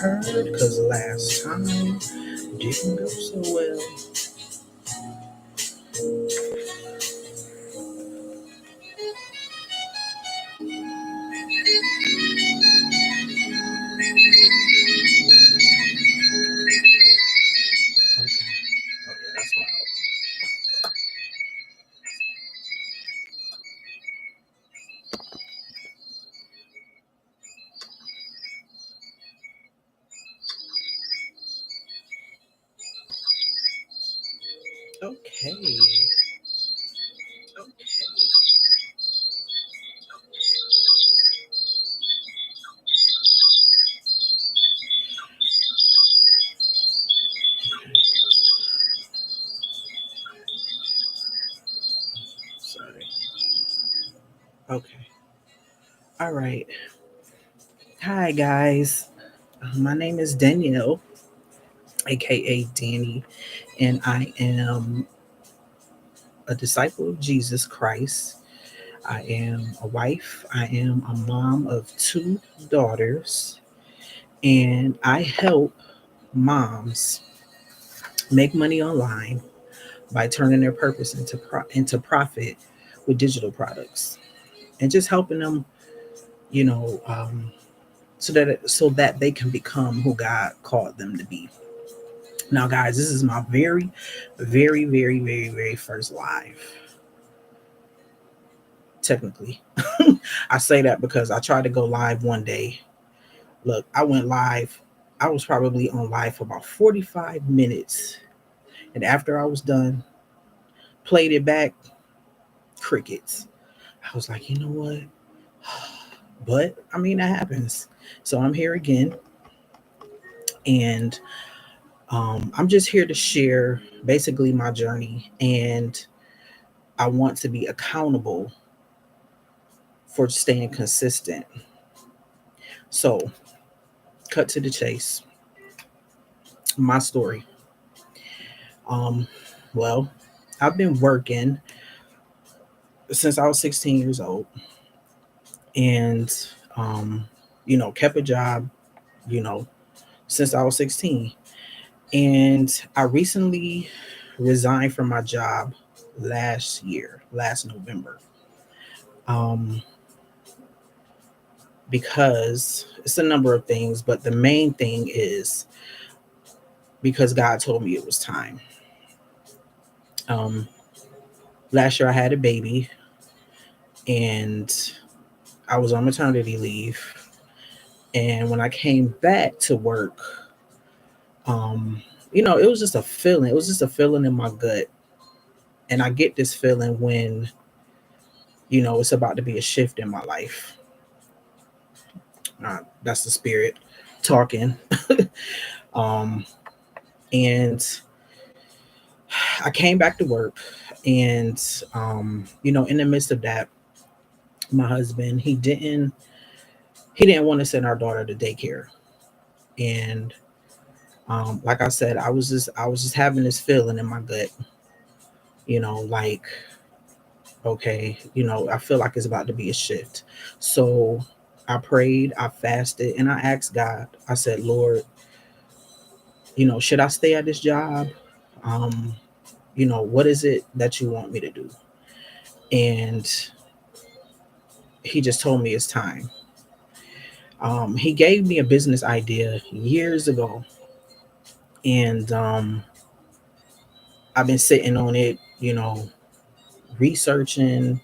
heard, because last time didn't go so well. Okay. Oh yeah, that's loud. Okay. Sorry. Okay. All right. Hi guys. My name is Danielle, aka Danny, and I am a disciple of Jesus Christ. I am a wife. I am a mom of two daughters, and I help moms make money online by turning their purpose into profit with digital products, and just helping them, you know, so that they can become who God called them to be. Now, guys, this is my very, very, very, very, very first live. Technically, I say that because I tried to go live one day. Look, I went live. I was probably on live for about 45 minutes. And after I was done, played it back, crickets. I was like, you know what? But I mean, that happens. So I'm here again. And I'm just here to share basically my journey. And I want to be accountable for staying consistent. So, cut to the chase. My story. Um, well, I've been working since I was 16 years old, and kept a job, you know, since I was 16. And I recently resigned from my job last November, um, because it's a number of things, but the main thing is because God told me it was time. Um, Last year I had a baby, and I was on maternity leave. And when I came back to work, um, it was just a feeling. It was just a feeling in my gut. And I get this feeling when, it's about to be a shift in my life. That's the spirit talking. um, and I came back to work, and in the midst of that, my husband, he didn't want to send our daughter to daycare. And like I said, I was just having this feeling in my gut, like, okay, I feel like it's about to be a shift. So I prayed, I fasted, and I asked God. I said, Lord, should I stay at this job? Um, what is it that you want me to do? And he just told me it's time. He gave me a business idea years ago, and I've been sitting on it, researching,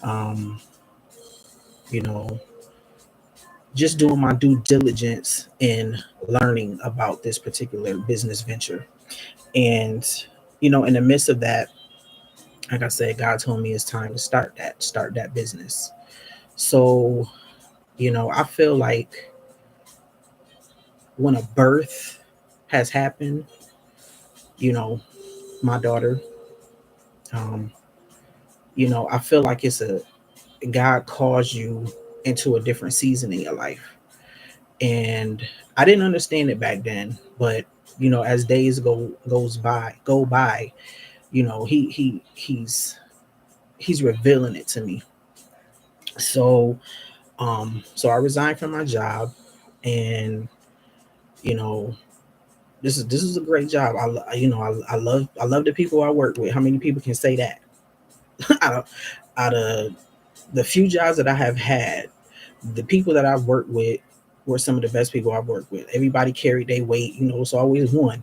um, you know, just doing my due diligence in learning about this particular business venture. And, in the midst of that, like I said, God told me it's time to start that business. So, I feel like when a birth has happened, you know, my daughter, um, I feel like it's a God calls you into a different season in your life. And I didn't understand it back then, but as days go by, he's revealing it to me. So I resigned from my job, and You know, this is a great job. I love the people I work with. How many people can say that? out of out of the few jobs that I have had, the people that I've worked with were some of the best people I've worked with. Everybody carried their weight. It's always one,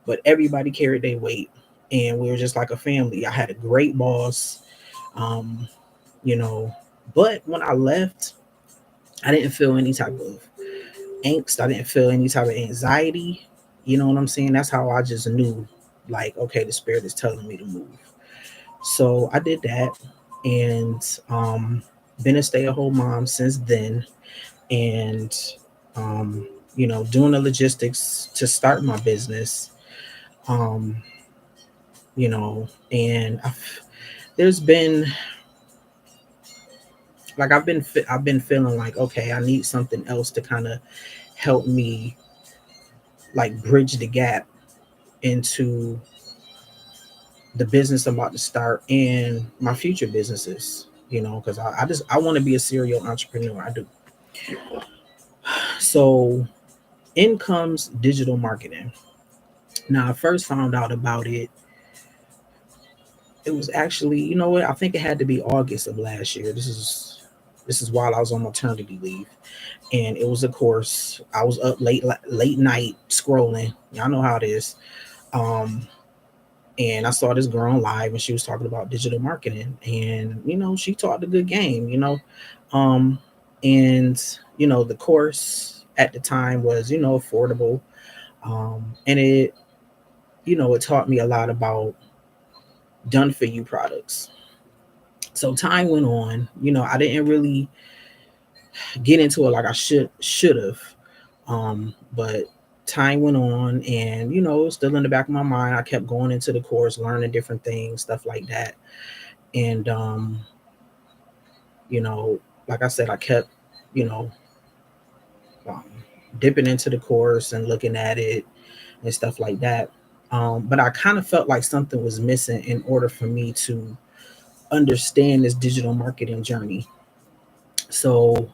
but everybody carried their weight, and we were just like a family. I had a great boss. Um, you know, but when I left, I didn't feel any type of angst. I didn't feel any type of anxiety. You know what I'm saying? That's how I just knew, like, okay, the spirit is telling me to move. So I did that, and been a stay-at-home mom since then, and um, doing the logistics to start my business. Um, and there's been like I've been feeling like, okay, I need something else to kind of help me, like, bridge the gap into the business I'm about to start and my future businesses. Because I want to be a serial entrepreneur. I do. So in comes digital marketing. Now, I first found out about it. It was actually, you know what? I think it had to be August of last year. This is while I was on maternity leave, and it was a course. I was up late night scrolling. Y'all know how it is. Um, and I saw this girl on live, and she was talking about digital marketing, and she taught a good game. Um, and the course at the time was affordable, and it taught me a lot about done for you products. So time went on. I didn't really get into it like I should have. But time went on, and still in the back of my mind, I kept going into the course, learning different things, stuff like that. And you know, like I said, I kept, you know, um, dipping into the course and looking at it and stuff like that. But I kind of felt like something was missing in order for me to understand this digital marketing journey. So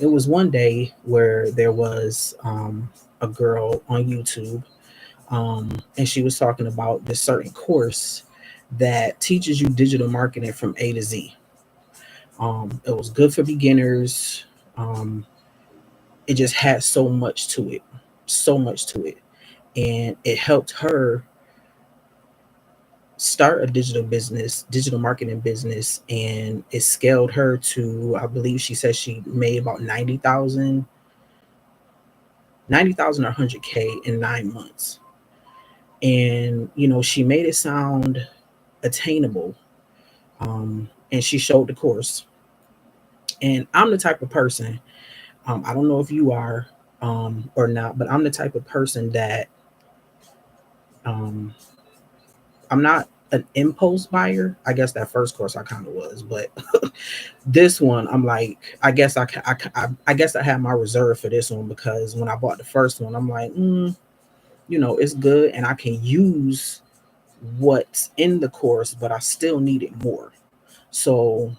it was one day where there was a girl on YouTube, and she was talking about this certain course that teaches you digital marketing from A to Z. It was good for beginners. Um, it just had so much to it, and it helped her start a digital marketing business, and it scaled her to, I believe she said she made about 90,000 or 100K in 9 months. And she made it sound attainable, and she showed the course. And I'm the type of person, I don't know if you are, or not, but I'm the type of person that, um, I'm not an impulse buyer. I guess that first course I kind of was, but this one I'm like, I guess I had my reserve for this one, because when I bought the first one, I'm like, it's good, and I can use what's in the course, but I still needed more. So,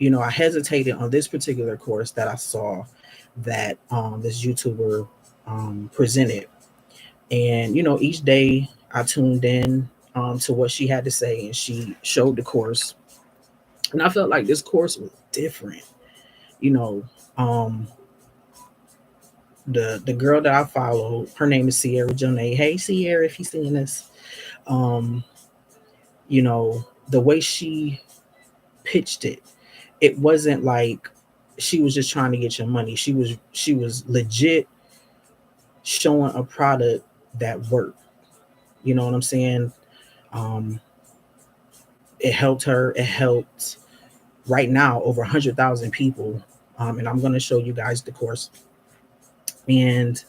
I hesitated on this particular course that I saw that this YouTuber presented. And, each day I tuned in to what she had to say, and she showed the course. And I felt like this course was different. You know, um, the girl that I follow, her name is Sierra Jonay. Hey, Sierra, if you're seeing this, um, the way she pitched it, it wasn't like she was just trying to get your money. She was legit showing a product that worked. You know what I'm saying? Um, it helped her. It helped right now over 100,000 people. And I'm going to show you guys the course. And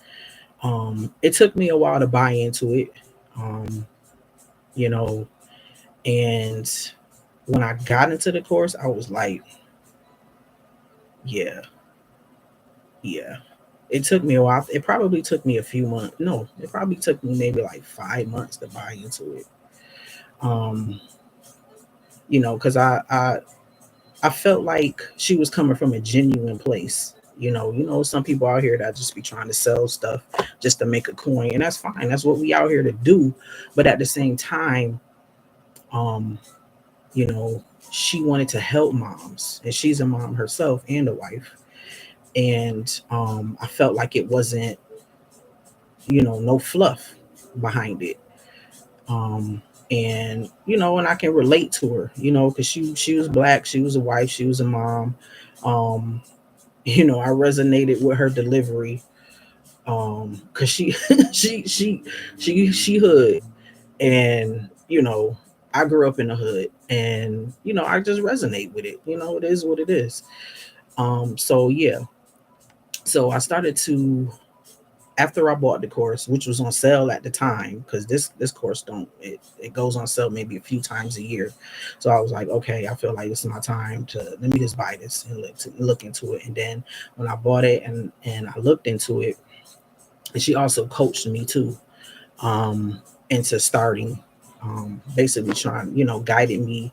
it took me a while to buy into it. Um, you know, and when I got into the course, I was like, yeah, yeah. It took me a while. It probably took me a few months. No, it probably took me maybe like 5 months to buy into it. Um, because I felt like she was coming from a genuine place. Some people out here that just be trying to sell stuff just to make a coin, and that's fine. That's what we out here to do. But at the same time, um, you know, she wanted to help moms, and she's a mom herself and a wife. And I felt like it wasn't, no fluff behind it. Um, and I can relate to her, because she was black, she was a wife, she was a mom. Um, I resonated with her delivery, because she she hood, and I grew up in the hood, and I just resonate with it. It is what it is. So yeah, so I started to, after I bought the course, which was on sale at the time, because this course don't it goes on sale maybe a few times a year. So I was like, okay, I feel like this is my time to let me just buy this and look into it. And then when I bought it and I looked into it, and she also coached me too, um, into starting, basically trying, guiding me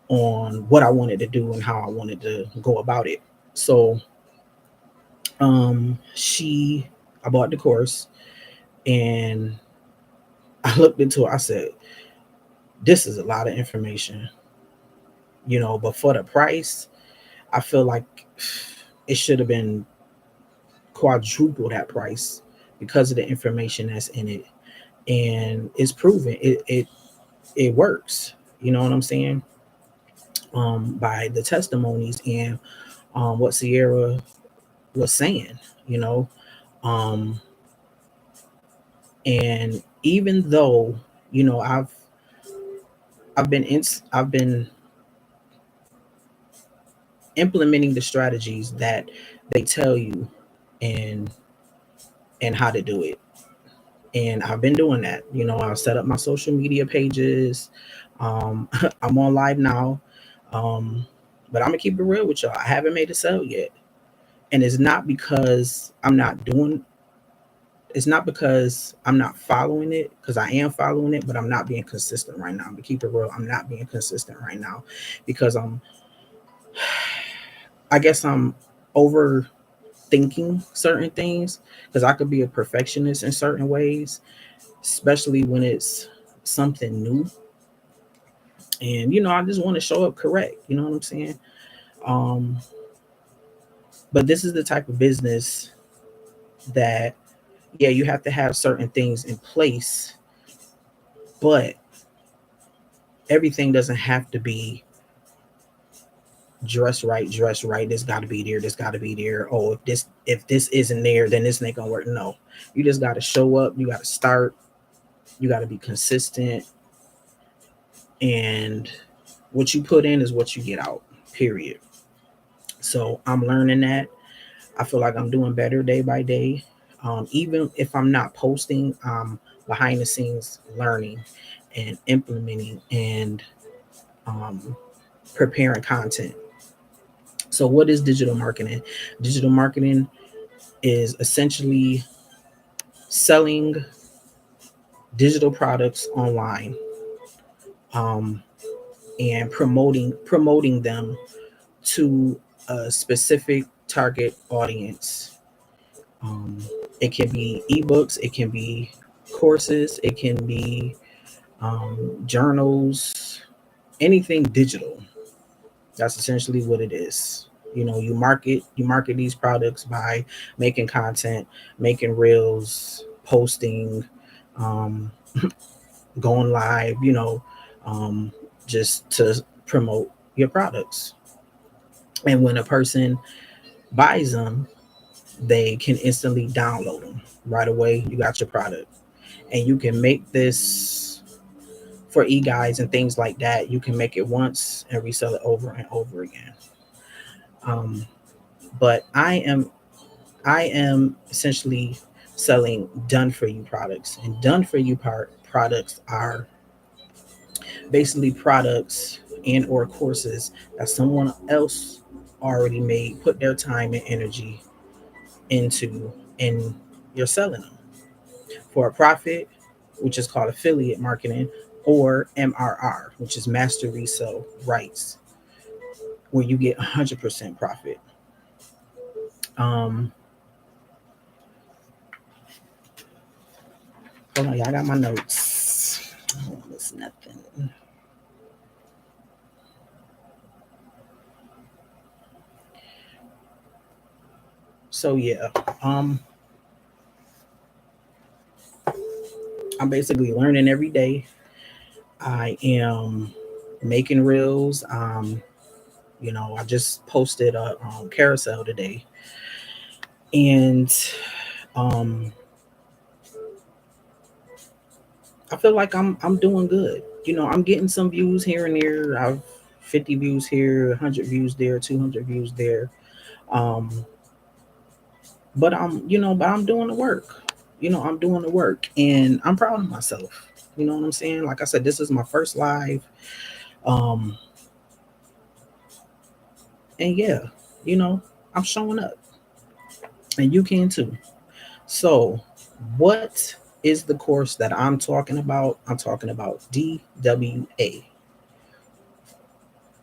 on what I wanted to do and how I wanted to go about it. So she I bought the course, and I looked into it. I said, this is a lot of information, but for the price, I feel like it should have been quadruple that price because of the information that's in it. And it's proven it works. You know what I'm saying? By the testimonies and what Sierra was saying, you know. Um, and even though, I've been implementing the strategies that they tell you, and how to do it. And I've been doing that. I'll set up my social media pages. I'm on live now. Um, but I'm gonna keep it real with y'all. I haven't made a sale yet. And it's not because I'm not following it, because I am following it, but I'm not being consistent right now. But keep it real, I'm not being consistent right now because I guess I'm overthinking certain things, because I could be a perfectionist in certain ways, especially when it's something new. And I just want to show up correct. You know what I'm saying? Um, but this is the type of business that, yeah, you have to have certain things in place, but everything doesn't have to be dress right. This got to be there. This got to be there. Oh, if this isn't there, then this ain't gonna work. No, you just got to show up. You got to start. You got to be consistent, and what you put in is what you get out. Period. So I'm learning that. I feel like I'm doing better day by day. Even if I'm not posting, behind the scenes learning and implementing and um, preparing content. So, what is digital marketing? Digital marketing is essentially selling digital products online, um, and promoting them to a specific target audience. Um, it can be ebooks, it can be courses, it can be journals, anything digital. That's essentially what it is. You market these products by making content, making reels, posting, um, going live. Um, just to promote your products. And when a person buys them, they can instantly download them right away. You got your product, and you can make this for e-guides and things like that. You can make it once and resell it over and over again. Um, but I am essentially selling done for you products, and done for you products are basically products and or courses that someone else already made, put their time and energy into, and you're selling them for a profit, which is called affiliate marketing, or MRR, which is Master Resell Rights, where you get 100% profit. Um, Hold on, y'all. I got my notes. I don't miss nothing. So yeah, um, I'm basically learning every day. I am making reels. I just posted a carousel today, and um, I feel like I'm doing good. I'm getting some views here and there. I've 50 views here, 100 views there, 200 views there. Um, but I'm doing the work. I'm doing the work, and I'm proud of myself. You know what I'm saying? Like I said, this is my first live. Um, and yeah, you know, I'm showing up, and you can too. So, what is the course that I'm talking about? I'm talking about DWA,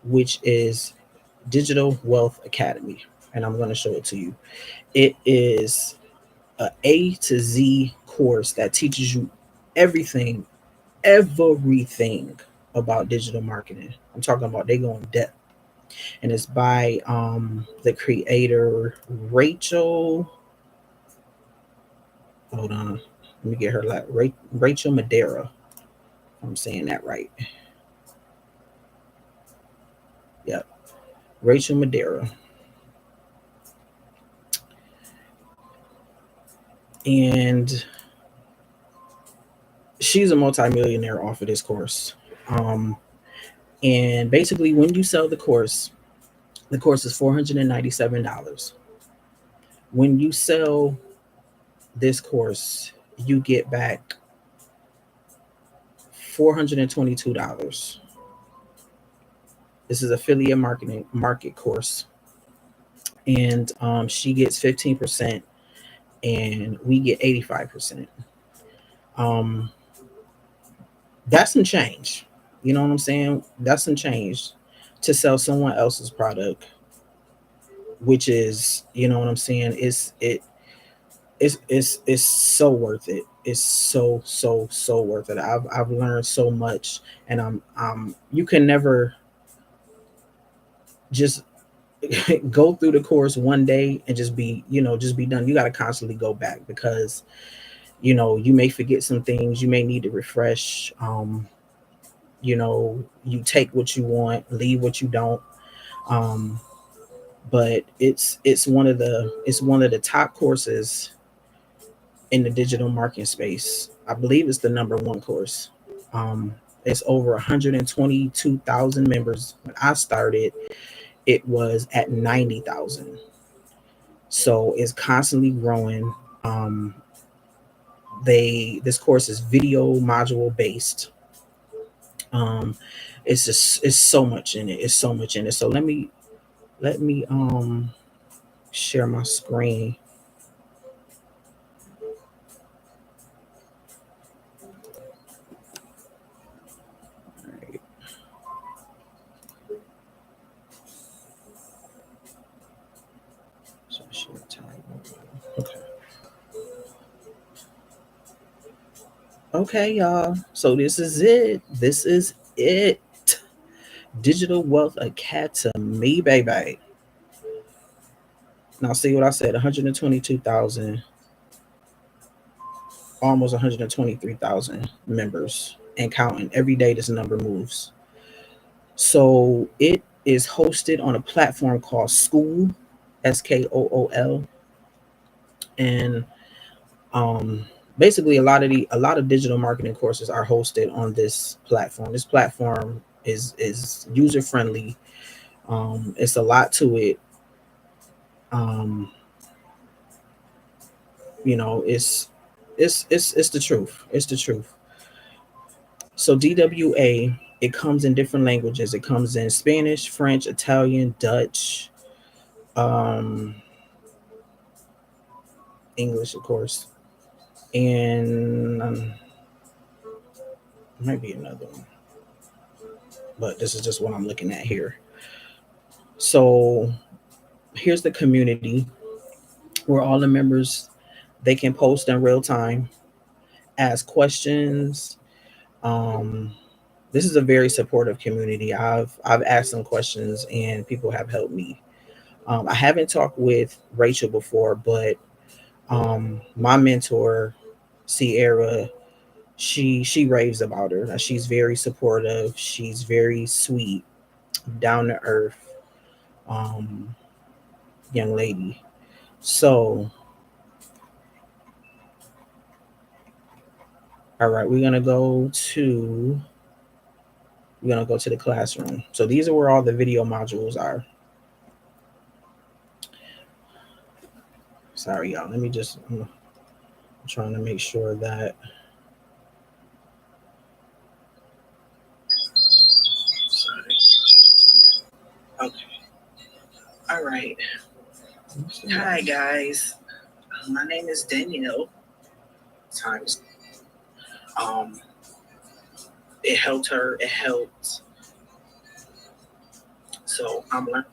which is Digital Wealth Academy, and I'm going to show it to you. It is A to Z course that teaches you everything, everything about digital marketing. I'm talking about they go in depth, and it's by the creator Rachel. Hold on, let me get her Rachel Madera. I'm saying that right. Yep, Rachel Madera, and she's a multimillionaire off of this course. Um, and basically, when you sell the course is $497. When you sell this course, you get back $422. This is affiliate market course, and she gets 15%, and we get 85%. Um, that's some change. You know what I'm saying? That's some change to sell someone else's product, which is, you know what I'm saying? It's so worth it. It's so worth it. I've learned so much, and you can never just go through the course one day and just be done. You got to constantly go back because you may forget some things. You may need to refresh. You take what you want, leave what you don't. Um, but it's one of the top courses in the digital marketing space. I believe it's the number one course. Um, it's over 122,000 members. When I started, it was at 90,000. So it's constantly growing. Um, this course is video module based. Um, it's so much in it. It's so much in it. So let me share my screen. Right. So share time. Okay. Okay, y'all. So this is it. This is it. Digital Wealth Academy, baby. Now see what I said, 122,000, almost 123,000 members and counting. Every day this number moves. So it is hosted on a platform called School, Skool, and um, basically a lot of digital marketing courses are hosted on this platform. This platform is user friendly. It's a lot to it. Um, it's the truth. It's the truth. So DWA, it comes in different languages. It comes in Spanish, French, Italian, Dutch, um, English, of course, and might be another one, but this is just what I'm looking at here. So here's the community. where all the members they can post in real time, ask questions. Um, this is a very supportive community. I've asked them questions and people have helped me. I haven't talked with Rachel before, but my mentor, Sierra, she raves about her. She's very supportive. She's very sweet, down to earth, um, young lady. So, all right, we're gonna go to the classroom. So these are where all the video modules are. Sorry, y'all. I'm trying to make sure that. Sorry. Okay. All right. Hi guys. My name is Danielle. Times. Um, it helped her. It helped. So I'm learning.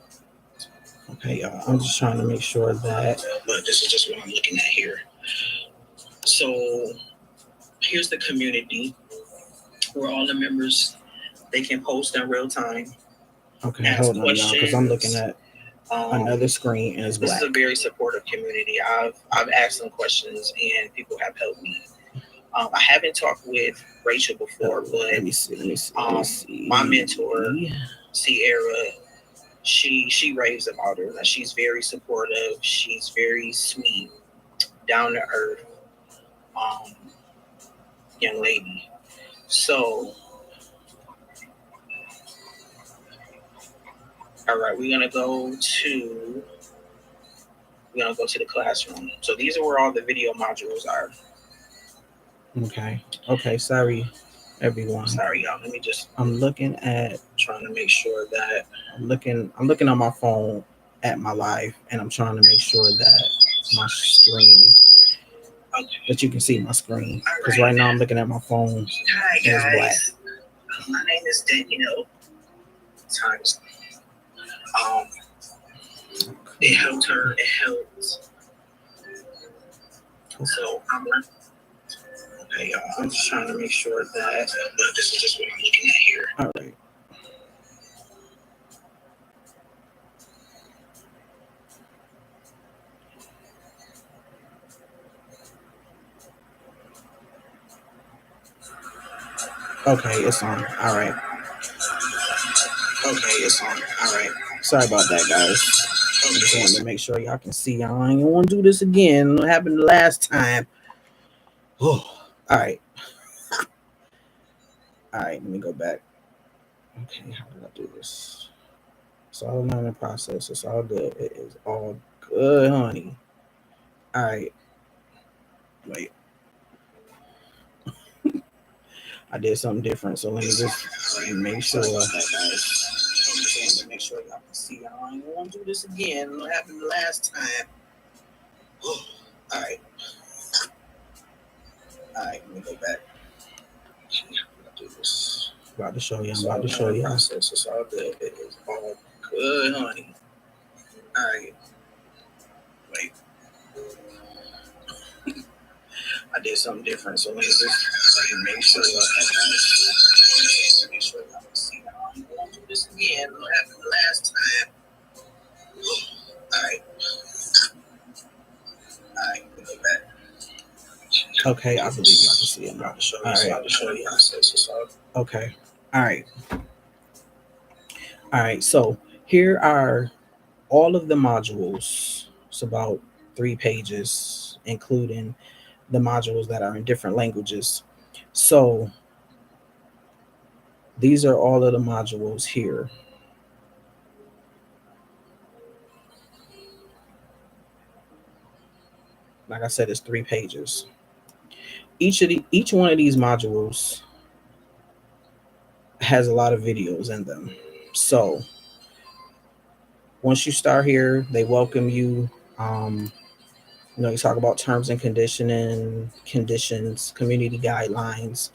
Okay, y'all. I'm just trying to make sure that. But this is just what I'm looking at here. So here's the community where all the members they can post in real time. Okay, hold on, y'all, because I'm looking at another screen and it's black. This is a very supportive community. I've asked them questions and people have helped me. I haven't talked with Rachel before, but let me see. My mentor, Sierra, she raves about her. She's very supportive. She's very sweet, down to earth, um, young lady. So, all right, we're gonna go to the classroom. So these are where all the video modules are. Okay. Okay. Sorry, everyone. Sorry, y'all. I'm looking at trying to make sure that I'm looking on my phone at my live, and I'm trying to make sure that my screen, that you can see my screen, because right now I'm looking at my phone. Hi guys. And it's black. My name is Danielle. Times. It helped her. It helped. So I'm. Okay, y'all. I'm just trying to make sure that. But this is just what I'm looking at here. All right. Okay, it's on. All right. Okay, it's on. All right. Sorry about that, guys. I just wanted to make sure y'all can see. I ain't want to do this again. What happened last time? Oh, all right. All right, let me go back. Okay, how did I do this? It's all in the process. It's all good. It is all good, honey. All right. Wait. I did something different, so let me just make sure. Make sure y'all can see. I ain't want to do this again. What happened last time? All right. All right, let me go back. Do this. About to show you. I'm about to show you. It's all good. It is all good, honey. All right. Wait. I did something different, so let me just make sure y'all can see. I don't want to do this again. What happened last time? All right. All right. Let me go back. Okay, I believe y'all can see it. I'm about to show you. All right. Okay. All right. All right. So here are all of the modules. It's about 3 pages, including the modules that are in different languages. So these are all of the modules here. Like I said, it's 3 pages. Each one of these modules has a lot of videos in them. So once you start here, they welcome you. You talk about terms and conditions, community guidelines,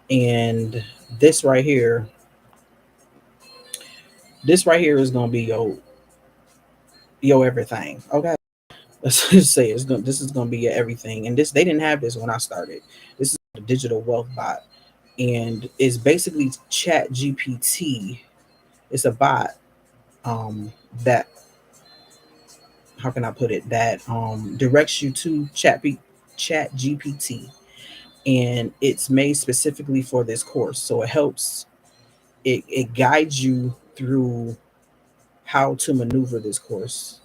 and this right here is gonna be your everything. Okay, let's just say this is gonna be your everything. And this they didn't have this when I started. This is a digital wealth bot, and it's basically Chat GPT. It's a bot that, how can I put it, that directs you to Chat GPT, and it's made specifically for this course. So it helps, it guides you through how to maneuver this course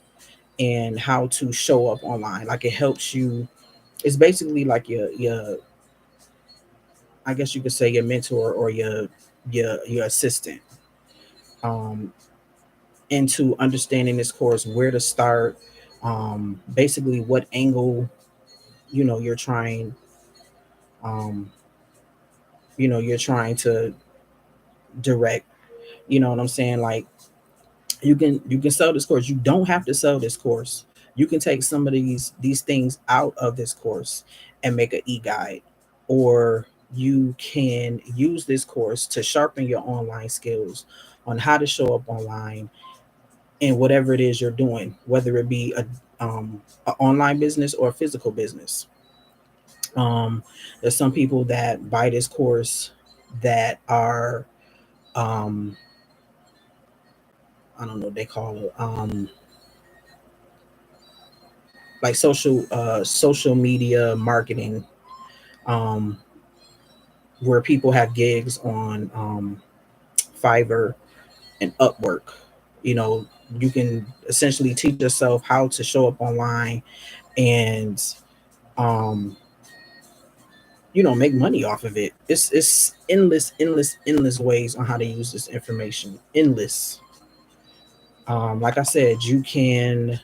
and how to show up online. Like it helps you. It's basically like your I guess you could say your mentor or your assistant, um, into understanding this course, where to start, basically what angle you're trying, um, you're trying to direct. You know what I'm saying? Like you can sell this course. You don't have to sell this course. You can take some of these things out of this course and make an e-guide, or you can use this course to sharpen your online skills on how to show up online in whatever it is you're doing, whether it be a online business or a physical business. um there's some people that buy this course that are, um I don't know what they call it, like social media marketing, um where people have gigs on Fiverr and Upwork. You know, you can essentially teach yourself how to show up online and, um make money off of it. It's endless ways on how to use this information. Endless. Like I said, you can,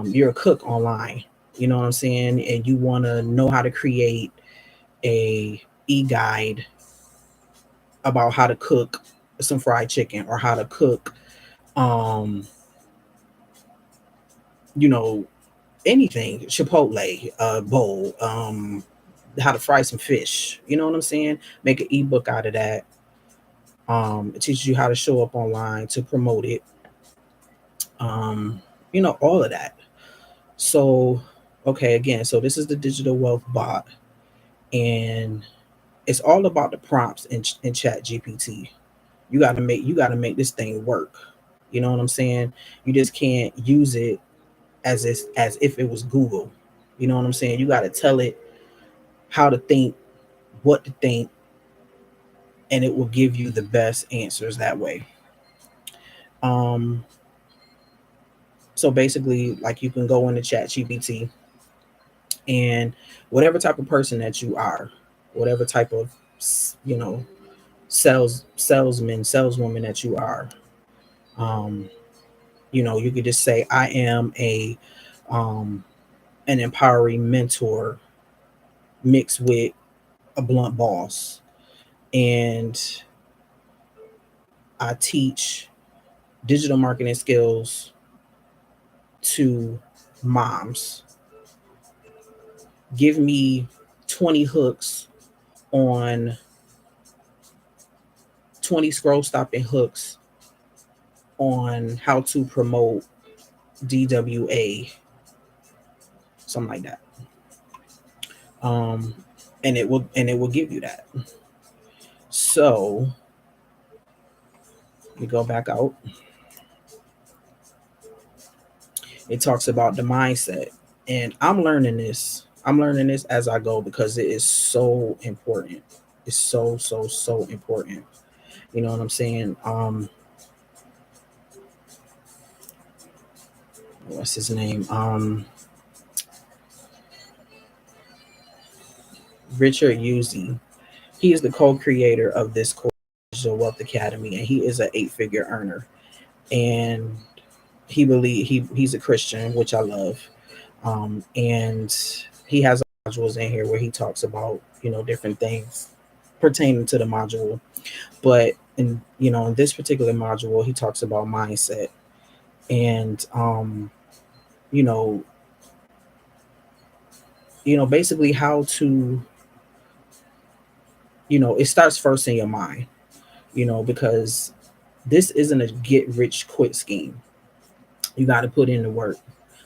you're a cook online, you know what I'm saying, and you want to know how to create a e-guide about how to cook some fried chicken, or how to cook, um you know anything, chipotle bowl, how to fry some fish, you know what I'm saying, make an ebook out of that. It teaches you how to show up online to promote it, um all of that. So, okay, again, so this is the digital wealth bot, and it's all about the prompts in Chat GPT. You got to make this thing work. You know what I'm saying? You just can't use it as if it was Google. You know what I'm saying? You got to tell it how to think, what to think, and it will give you the best answers that way. Um, so basically, like, you can go into Chat GPT, and whatever type of person that you are, whatever type of, you know salesman, saleswoman that you are, um, you could just say, I am a um, an empowering mentor mixed with a blunt boss, and I teach digital marketing skills to moms. Give me 20 hooks on 20 scroll stopping hooks on how to promote DWA, something like that. Um, and it will give you that. So we go back out. It talks about the mindset, and I'm learning this as I go, because it is so important. It's so important. You know what I'm saying? What's his name? Richard Uzi. He is the co-creator of this course, Digital Wealth Academy, and he is an eight-figure earner. And he's a Christian, which I love. And he has modules in here where he talks about, different things pertaining to the module. But in this particular module, he talks about mindset, and you know basically how to, it starts first in your mind, because this isn't a get rich quick scheme. You got to put in the work.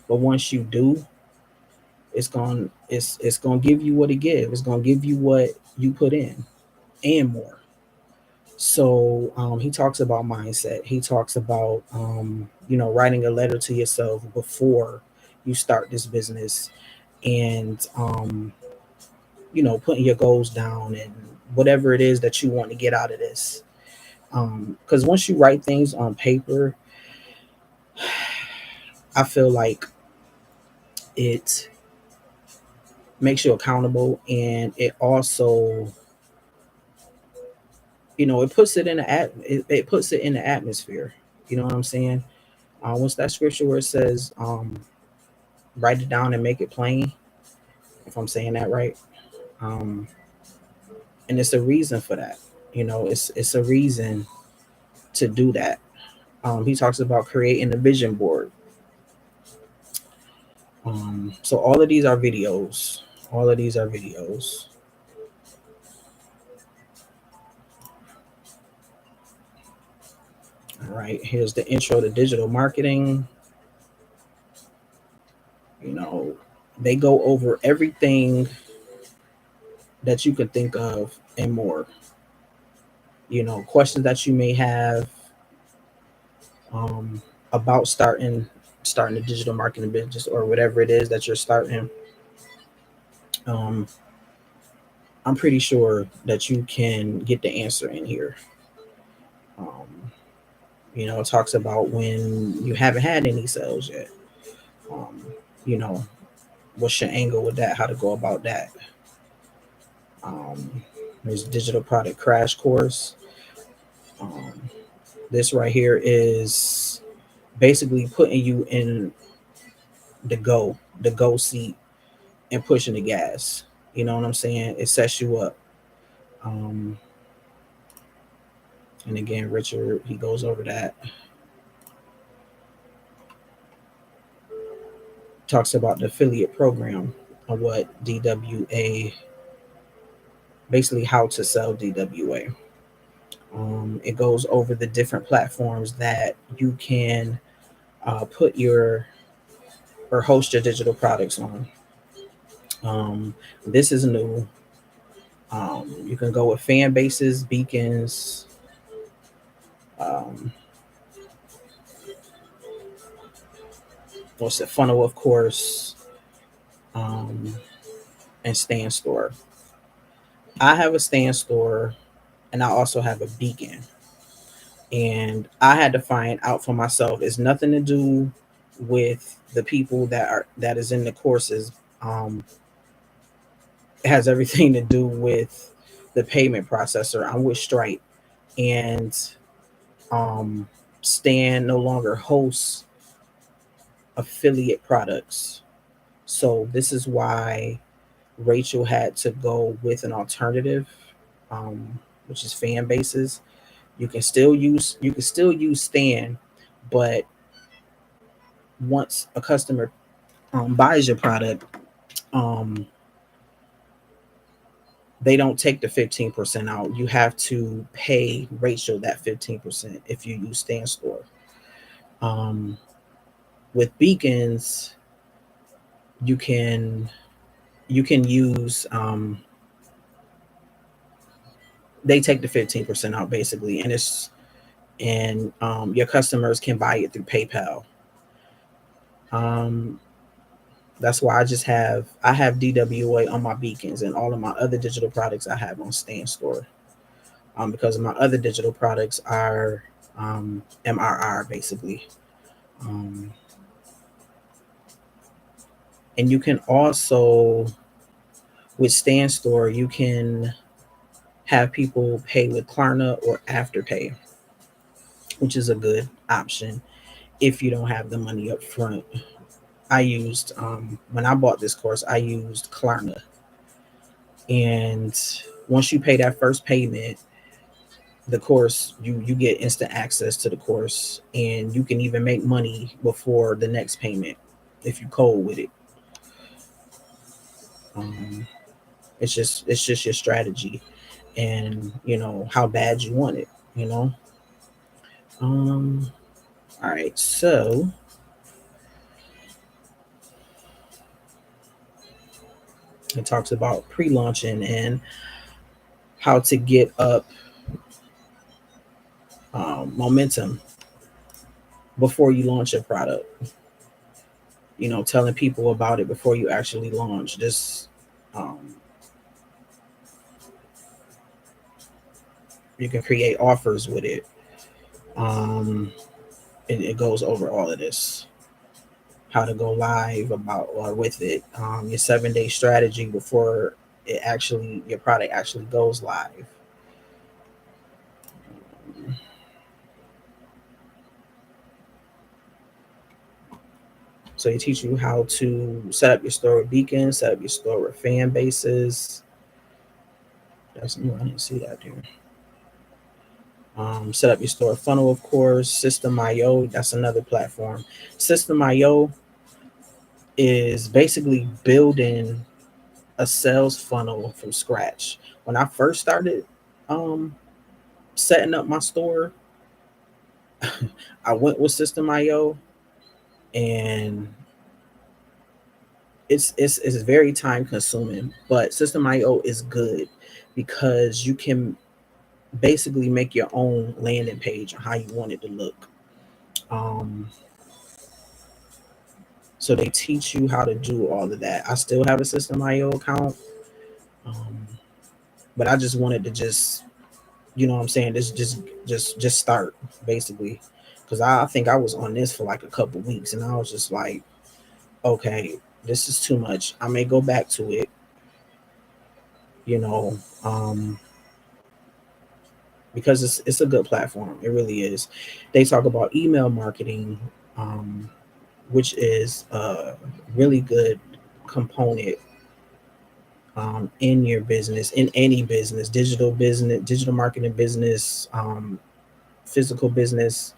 But once you do, it's gonna give you what it gives. It's gonna give you what you put in and more. So he talks about mindset. He talks about writing a letter to yourself before you start this business, and putting your goals down and whatever it is that you want to get out of this. Because once you write things on paper, I feel like it makes you accountable, and it also, it puts it in it puts it in the atmosphere. You know what I'm saying? What's that scripture where it says, write it down and make it plain? If I'm saying that right, um, and it's a reason for that. It's a reason to do that. He talks about creating a vision board. So all of these are videos. All of these are videos. All right, here's the intro to digital marketing. You know, they go over everything that you could think of and more. Questions that you may have um, about starting a digital marketing business or whatever it is that you're starting. Um, I'm pretty sure that you can get the answer in here. Um, it talks about when you haven't had any sales yet. Um, you know, what's your angle with that? How to go about that? Um, there's digital product crash course. Um, this right here is basically putting you in the go seat and pushing the gas. You know what I'm saying? It sets you up. Um, and again, Richard, he goes over that. Talks about the affiliate program and what DWA, basically how to sell DWA. It goes over the different platforms that you can put your or host your digital products on. This is new. You can go with fan bases, beacons, um, what's it, funnel, of course, um, and stand store. I have a stand store, and I also have a beacon. And I had to find out for myself. It's nothing to do with the people that is in the courses. Um, it has everything to do with the payment processor. I'm with Stripe, and um, Stan no longer hosts affiliate products. So this is why Rachel had to go with an alternative, um, which is fan bases. You can still use Stan, but once a customer buys your product, um, they don't take the 15% out. You have to pay Rachel that 15% if you use Stan Store. Um, with beacons, you can you can use they take the 15% out basically, and your customers can buy it through PayPal. Um, that's why I have DWA on my beacons, and all of my other digital products I have on Stan Store. Because my other digital products are MRR basically. Um, and you can also, with Stan Store, you can have people pay with Klarna or Afterpay, which is a good option if you don't have the money up front. I used when I bought this course, I used Klarna, and once you pay that first payment, the course you get instant access to the course, and you can even make money before the next payment if you code with it. Um, it's just your strategy, and how bad you want it. You know. All right, so It talks about pre-launching and how to get up momentum before you launch your product. Telling people about it before you actually launch. Just um, you can create offers with it. Um, it goes over all of this, how to go live about or with it, your 7-day strategy before your product actually goes live. So they teach you how to set up your store with beacons, set up your store with fan bases. That's new. I didn't see that there. Set up your store funnel, of course. System.io, that's another platform. System.io is basically building a sales funnel from scratch. When I first started um, setting up my store, I went with System.io, and it's very time consuming. But System.io is good because you can basically make your own landing page on how you want it to look. Um, so they teach you how to do all of that. I still have a System.io account, um, but I just wanted to just, what I'm saying, just start basically, because I think I was on this for like a couple weeks, and I was just like, okay, this is too much. I may go back to it, you know, um, because it's a good platform. It really is. They talk about email marketing, um, which is a really good component in your business, in any business, digital marketing business, physical business.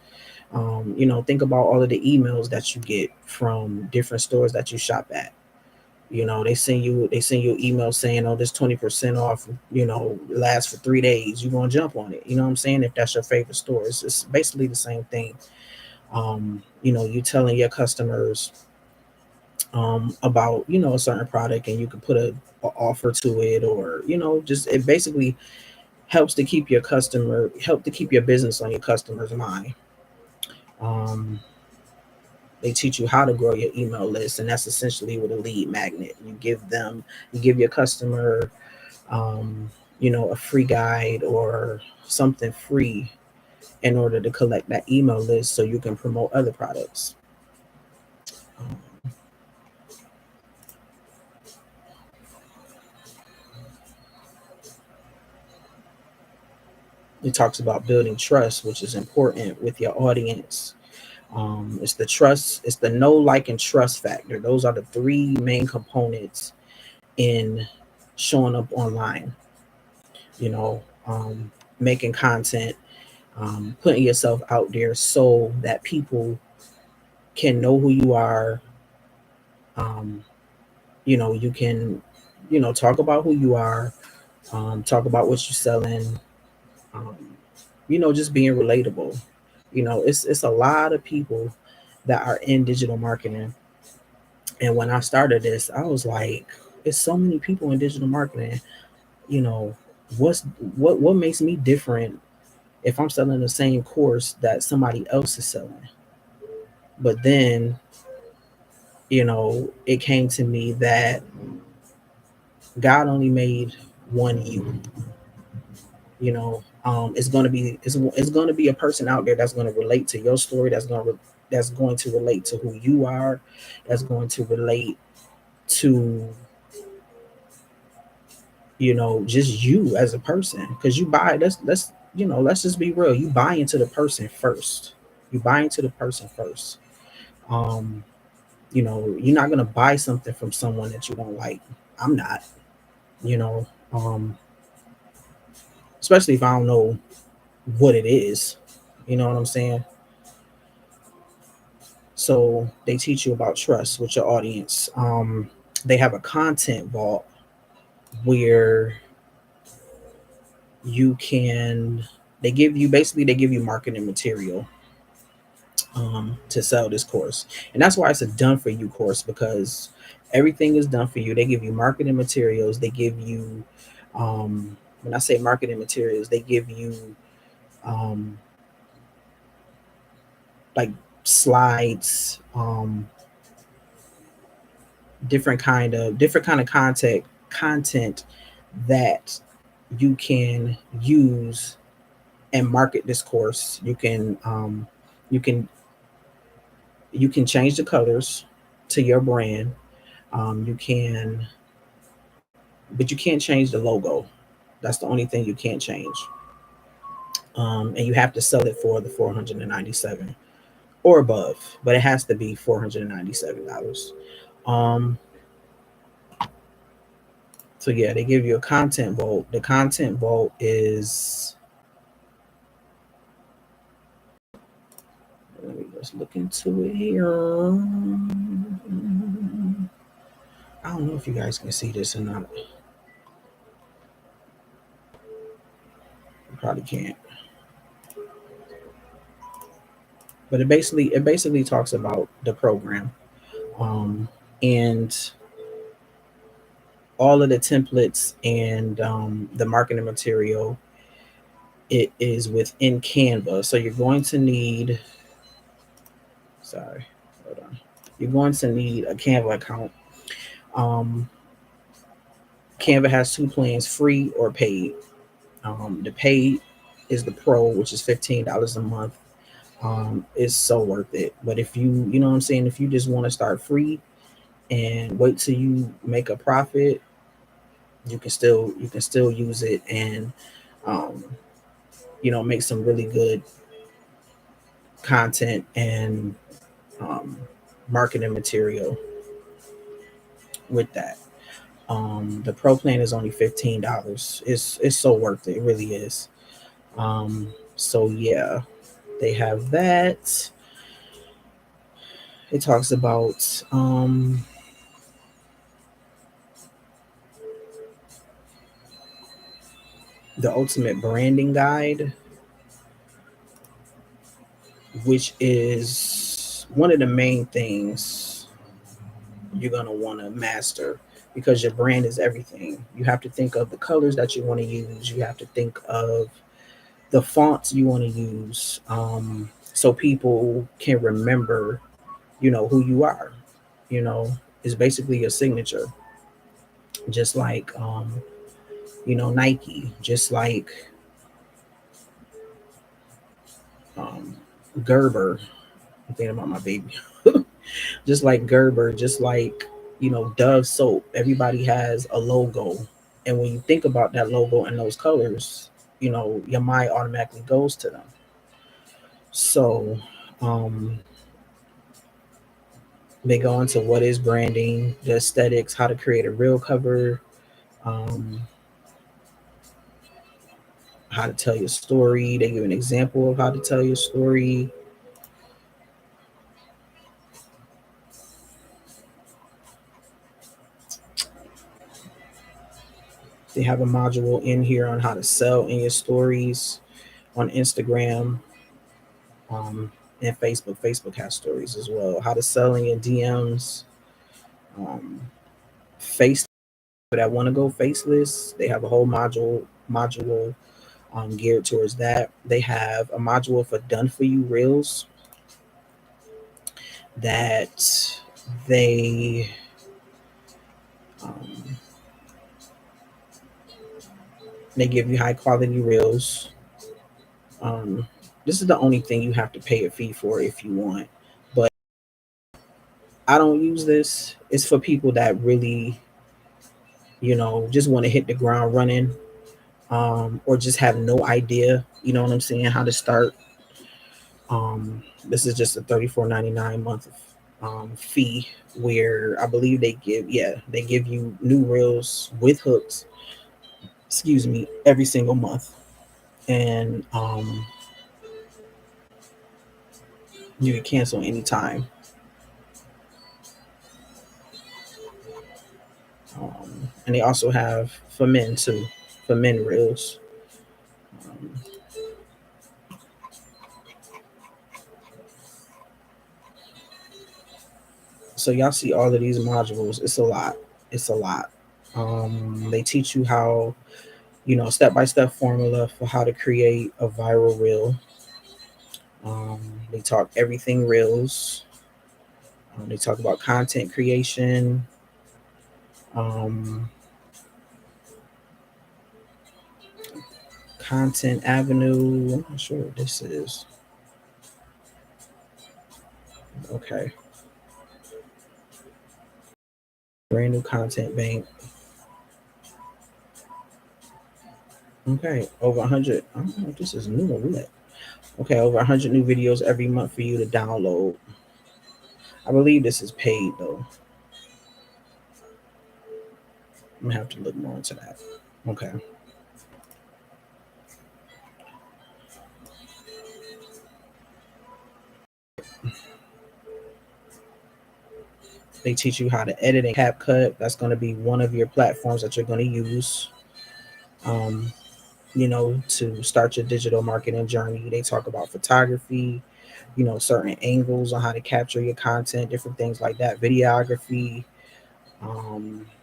Think about all of the emails that you get from different stores that you shop at. They send you an email saying, "Oh, this 20% off. Lasts for 3 days. You're gonna jump on it." You know what I'm saying? If that's your favorite store, it's basically the same thing. You telling your customers about a certain product, and you can put a offer to it, or just it basically help to keep your business on your customer's mind. Um, they teach you how to grow your email list, and that's essentially with a lead magnet. You give your customer, a free guide or something free in order to collect that email list so you can promote other products. Um, it talks about building trust, which is important with your audience. It's the trust, it's the know, like, and trust factor. Those are the three main components in showing up online. You know, making content, putting yourself out there so that people can know who you are. Um, you can, talk about who you are, talk about what you're selling, um, just being relatable. It's a lot of people that are in digital marketing. And when I started this, I was like, it's so many people in digital marketing. You know, what's what makes me different if I'm selling the same course that somebody else is selling? But then, it came to me that God only made one you. It's going to be a person out there that's going to relate to your story, that's going to relate to who you are, that's going to relate to just you as a person, because you buy, let's just be real, you buy into the person first. You buy into the person first. um you're not going to buy something from someone that you don't like. I'm not. you know um Especially if I don't know what it is. You know what I'm saying? So they teach you about trust with your audience. They have a content vault where you can they give you marketing material to sell this course. And that's why it's a done for you course, because Everything is done for you. They give you marketing materials. They give you, um, when I say marketing materials, they give you um, like slides, different kind of content that you can use and market this course. You can you can change the colors to your brand. You can, but you can't change the logo. That's the only thing you can't change. And you have to sell it for the 497 or above, but it has to be $497. Um, so yeah, they give you a content vault. The content vault is, let me just look into it here. I don't know if you guys can see this or not. You probably can't. But it basically talks about the program, um, and all of the templates and the marketing material. It is within Canva, so you're going to need. Sorry, hold on. You're going to need a Canva account. Um, Canva has two plans: free or paid. The paid is the pro, which is $15 a month. It's so worth it. But if you know what I'm saying, if you just want to start free and wait till you make a profit, you can still use it and um, make some really good content and um, marketing material with that. The pro plan is only $15. It's so worth it. It really is. So yeah, they have that. It talks about the ultimate branding guide, which is one of the main things you're going to want to master, because your brand is everything. You have to think of the colors that you want to use. You have to think of the fonts you want to use, so people can remember, who you are. You know, it's basically your signature, just like, Nike, just like um, Gerber. I'm thinking about my baby. Just like Gerber, just like, Dove soap. Everybody has a logo, and when you think about that logo and those colors, your mind automatically goes to them. So, um, they go into what is branding, the aesthetics, how to create a real cover, um, how to tell your story. They give an example of how to tell your story. They have a module in here on how to sell in your stories on Instagram, um, and Facebook. Facebook has stories as well. How to sell in your DMs. Um, Face that want to go faceless. They have a whole module geared towards that. They have a module for done for you reels that they um, they give you high quality reels. Um, this is the only thing you have to pay a fee for if you want, but I don't use this. It's for people that really, just want to hit the ground running, or just have no idea, you know what I'm saying, how to start. Um, this is just a $34.99 month fee, where I believe they give you new reels with hooks, excuse me, every single month, and you can cancel anytime. And they also have for men too, for men reels. Um, So y'all see all of these modules. It's a lot. It's a lot. They teach you how, step by step formula for how to create a viral reel. They talk everything reels. They talk about content creation. Um, Content avenue. I'm not sure what this is. Okay. Brand new content bank. Okay. Over 100. I don't know if this is new or what. Okay. Over 100 new videos every month for you to download. I believe this is paid though. I'm gonna have to look more into that. Okay. They teach you how to edit and CapCut. That's going to be one of your platforms that you're going to use, um, to start your digital marketing journey. They talk about photography, certain angles on how to capture your content, different things like that, videography.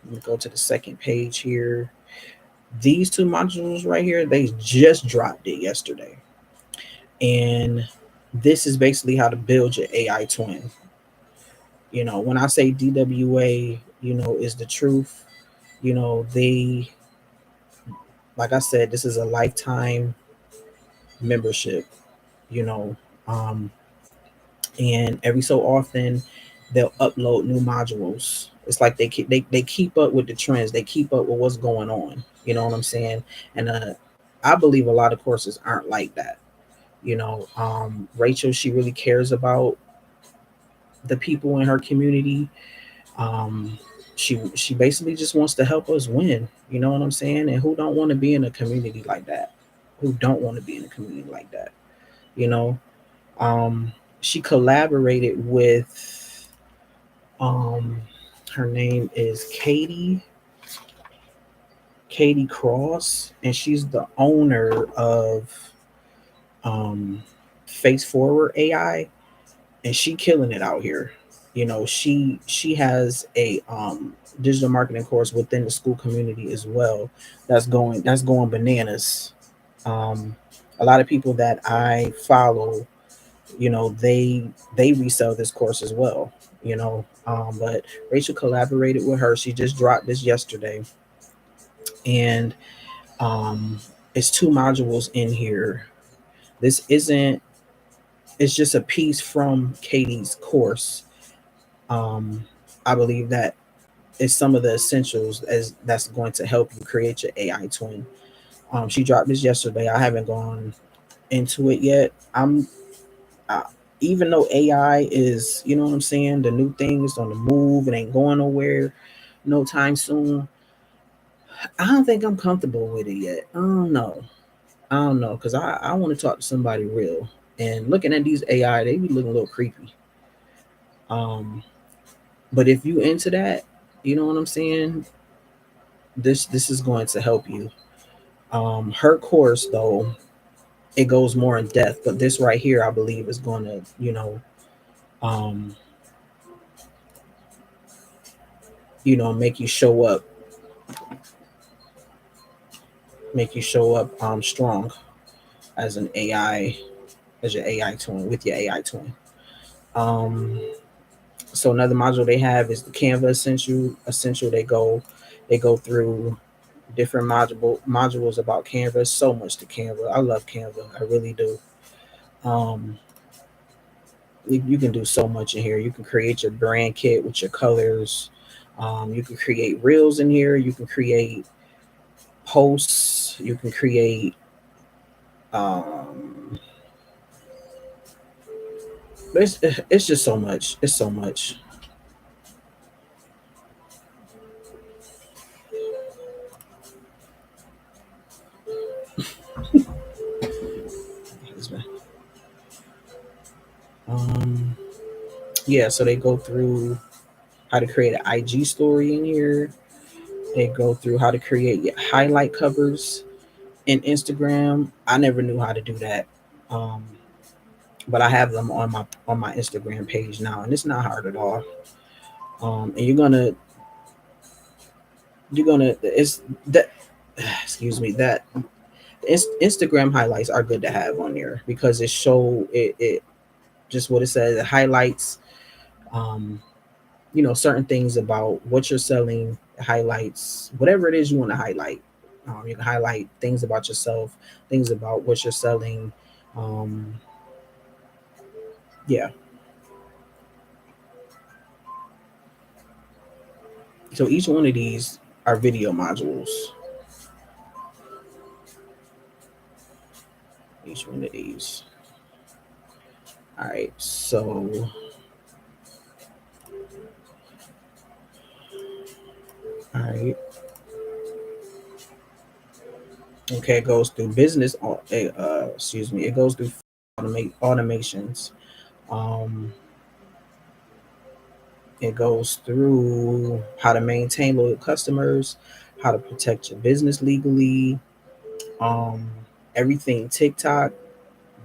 Let me go to the second page here. These two modules right here, they just dropped it yesterday. And this is basically how to build your AI twin. When I say DWA, is the truth, they, like I said, this is a lifetime membership, you know, um, and every so often they'll upload new modules. It's like they keep up with the trends. They keep up with what's going on. You know what I'm saying? And I believe a lot of courses aren't like that. Rachel, she really cares about the people in her community. Um, she basically just wants to help us win. You know what I'm saying? And who don't want to be in a community like that? Who don't want to be in a community like that? You know, she collaborated with um, her name is Katie Cross, and she's the owner of um, Face Forward AI, and she killing it out here. She has a digital marketing course within the school community as well. That's going bananas. Um, a lot of people that I follow, they resell this course as well. But Rachel collaborated with her. She just dropped this yesterday, and um, it's two modules in here. This isn't. It's just a piece from Katie's course. Um, I believe that is some of the essentials as that's going to help you create your AI twin. She dropped this yesterday. I haven't gone into it yet. I, even though AI is, you know what I'm saying, the new thing is on the move. It ain't going nowhere no time soon. I don't think I'm comfortable with it yet. I don't know. Because I want to talk to somebody real. And looking at these AI, they be looking a little creepy. Um, but if you into that, you know what I'm saying. This is going to help you. Her course though, it goes more in depth, but this right here, I believe, is going to, um, make you show up, strong as an AI, as your AI twin with your AI twin. Um, so another module they have is the Canva essential. They go through different modules about Canva. So much to Canva. I love Canva. I really do. Um, you can do so much in here. You can create your brand kit with your colors. You can create reels in here. You can create posts. You can create. Um, it's just so much. It's so much. Um, yeah. So they go through how to create an IG story in here. They go through how to create highlight covers in Instagram. I never knew how to do that. Um, but I have them on my Instagram page now, and it's not hard at all. And you're gonna it's that excuse me, that Instagram highlights are good to have on there because it just what it says. It highlights um certain things about what you're selling. It highlights whatever it is you want to highlight. You can highlight things about yourself, things about what you're selling. um yeah, so each one of these are video modules. Each one of these. All right, so all right. Okay, it goes through excuse me, it goes through automations. Um, it goes through how to maintain loyal customers, how to protect your business legally, um, everything TikTok.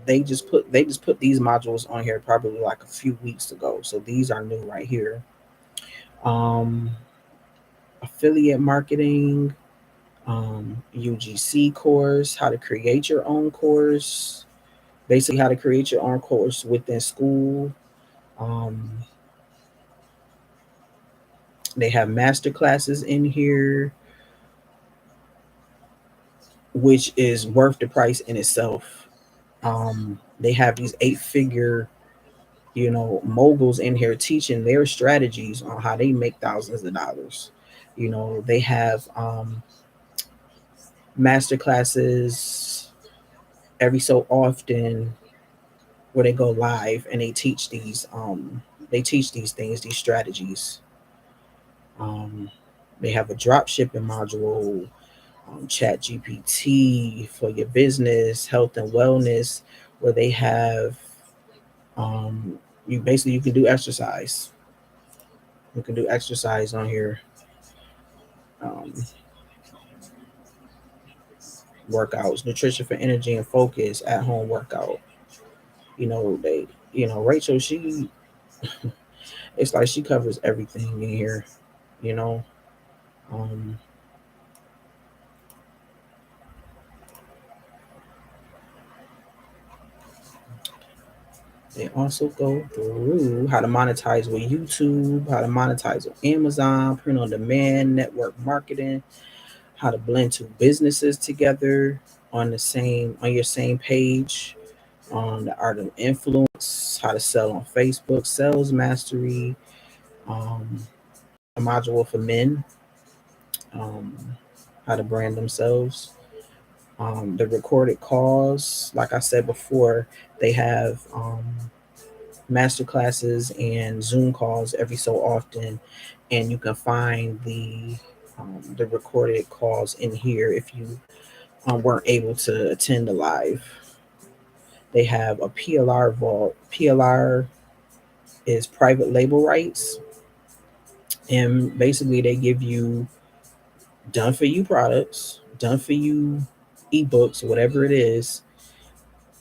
They just put these modules on here probably like a few weeks ago, so these are new right here. Um, affiliate marketing, UGC course, how to create your own course, basically how to create your own course within school. Um, they have master classes in here, which is worth the price in itself. They have these eight-figure, moguls in here teaching their strategies on how they make thousands of dollars. They have master classes every so often where they go live and they teach these things, these strategies. Um, they have a drop shipping module, chat GPT for your business, health and wellness, where they have um, you can do exercise. You can do exercise on here, um, workouts, nutrition for energy and focus, at home workout. They, Rachel, it's like she covers everything in here. You know, um, they also go through how to monetize with YouTube, how to monetize with Amazon, print on demand, network marketing, how to blend two businesses together on your same page, on the art of influence, how to sell on Facebook, sales mastery, um, a module for men, um, how to brand themselves, the recorded calls. Like I said before, they have master classes and Zoom calls every so often, and you can find the recorded calls in here if you weren't able to attend the live. They have a PLR vault. PLR is private label rights, and basically they give you done for you products, done for you ebooks, whatever it is,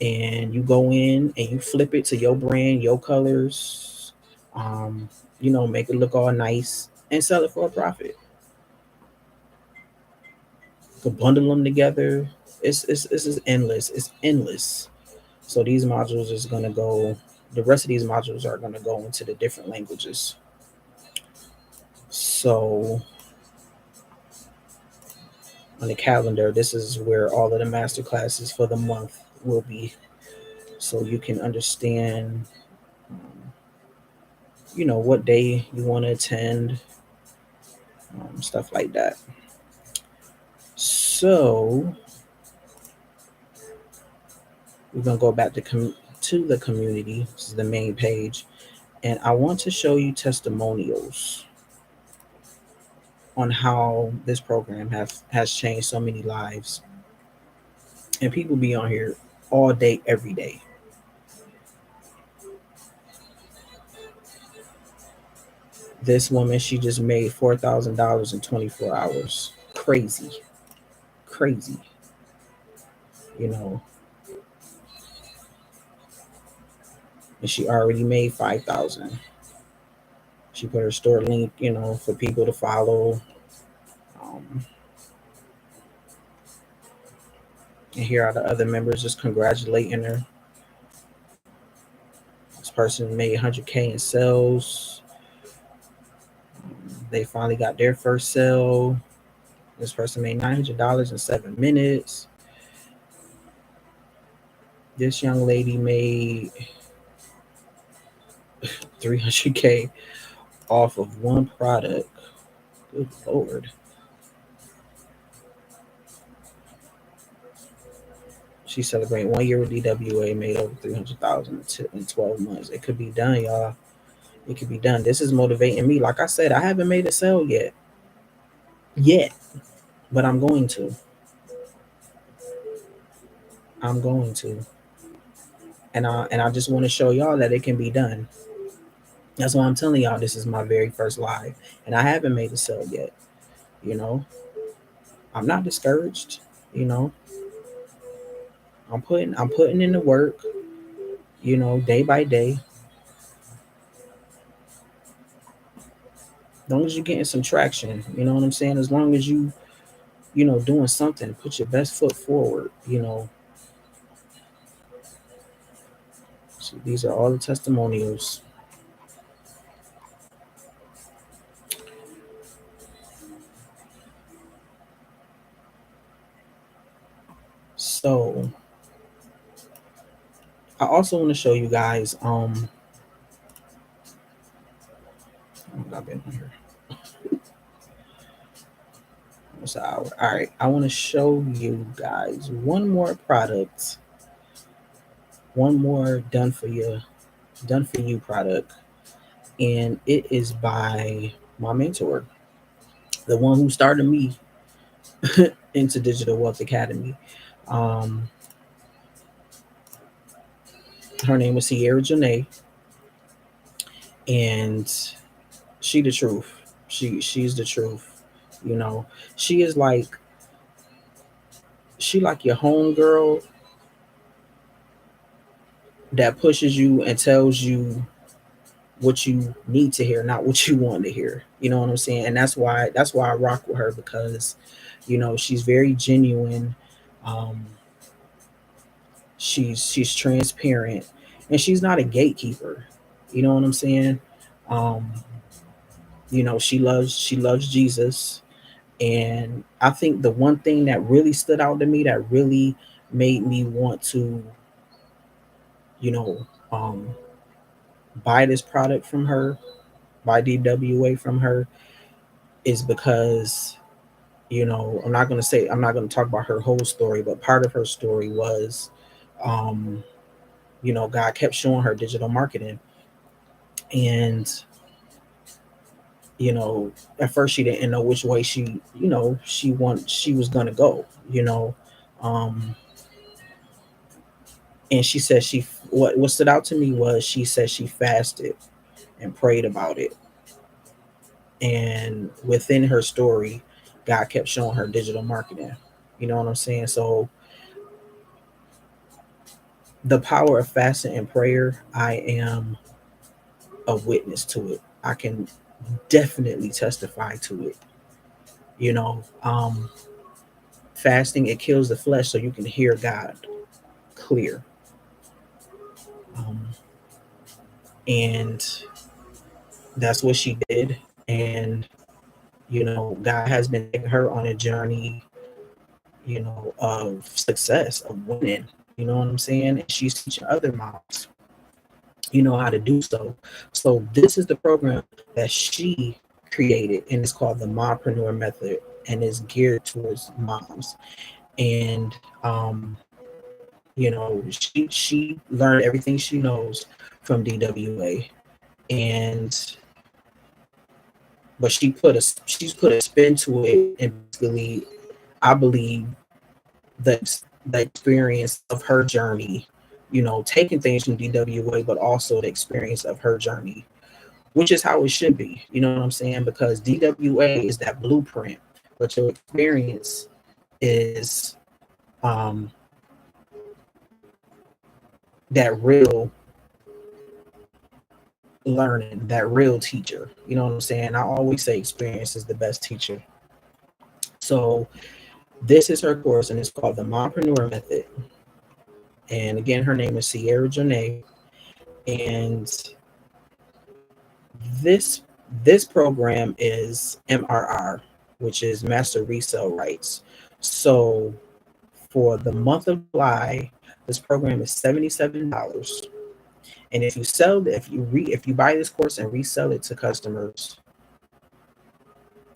and you go in and you flip it to your brand, your colors, um, make it look all nice and sell it for a profit. You can bundle them together. It's just endless. It's endless. So these modules is gonna go. The rest of these modules are gonna go into the different languages. So on the calendar, this is where all of the master classes for the month will be, so you can understand, um, what day you want to attend, stuff like that. So we're gonna go back to the community. This is the main page, and I want to show you testimonials on how this program has changed so many lives, and people be on here all day, every day. This woman, she just made $4,000 in 24 hours. Crazy, crazy. You know, and she already made 5,000. She put her store link, for people to follow. Um, and here are the other members just congratulating her. This person made 100K in sales. They finally got their first sale. This person made $900 in 7 minutes. This young lady made 300K off of one product. Good Lord. She's celebrating 1 year with DWA, made over 300,000 in 12 months. It could be done, y'all. It could be done. This is motivating me. Like I said, I haven't made a sale yet, but I'm going to. I'm going to, and I just want to show y'all that it can be done. That's why I'm telling y'all this is my very first live, and I haven't made a sale yet. You know, I'm not discouraged. You know, I'm putting in the work. Day by day. As long as you're getting some traction, you know what I'm saying. As long as you doing something, put your best foot forward. So these are all the testimonials. So I also want to show you guys. I've been on here. Almost an hour. All right, I want to show you guys one more product, one more done for you product, and it is by my mentor, the one who started me into Digital Wealth Academy. Um, her name was Sierra Janae, and she the truth. She's the truth. You know, she is like your home girl that pushes you and tells you what you need to hear, not what you want to hear. You know what I'm saying? And that's why I rock with her, because she's very genuine. Um, she's transparent, and she's not a gatekeeper. You know what I'm saying? Um, she loves Jesus. And I think the one thing that really stood out to me, that really made me want to, you know, um, buy this product from her, buy DWA from her, is because, I'm not gonna talk about her whole story, but part of her story was, um, God kept showing her digital marketing, and you know, at first she didn't know which way she was gonna go, um, and she said what stood out to me was she said she fasted and prayed about it, and within her story, God kept showing her digital marketing. You know what I'm saying? So the power of fasting and prayer, I am a witness to it. I can definitely testify to it. You know, fasting, it kills the flesh so you can hear God clear. Um, and that's what she did. And God has been taking her on a journey, of success, of winning. You know what I'm saying? And she's teaching other moms, how to do so. So this is the program that she created, and it's called the Mompreneur Method, and it's geared towards moms. And she learned everything she knows from DWA, and but she's put a spin to it, and basically, I believe that the experience of her journey, taking things from DWA, but also the experience of her journey, which is how it should be. You know what I'm saying? Because DWA is that blueprint, but your experience is um, that real learning, that real teacher. You know what I'm saying? I always say experience is the best teacher. So this is her course, and it's called the Mompreneur Method. And again, her name is Sierra Janae. And this this program is MRR, which is Master Resell Rights. So for the month of July, this program is $77. And if you sell, if you buy this course and resell it to customers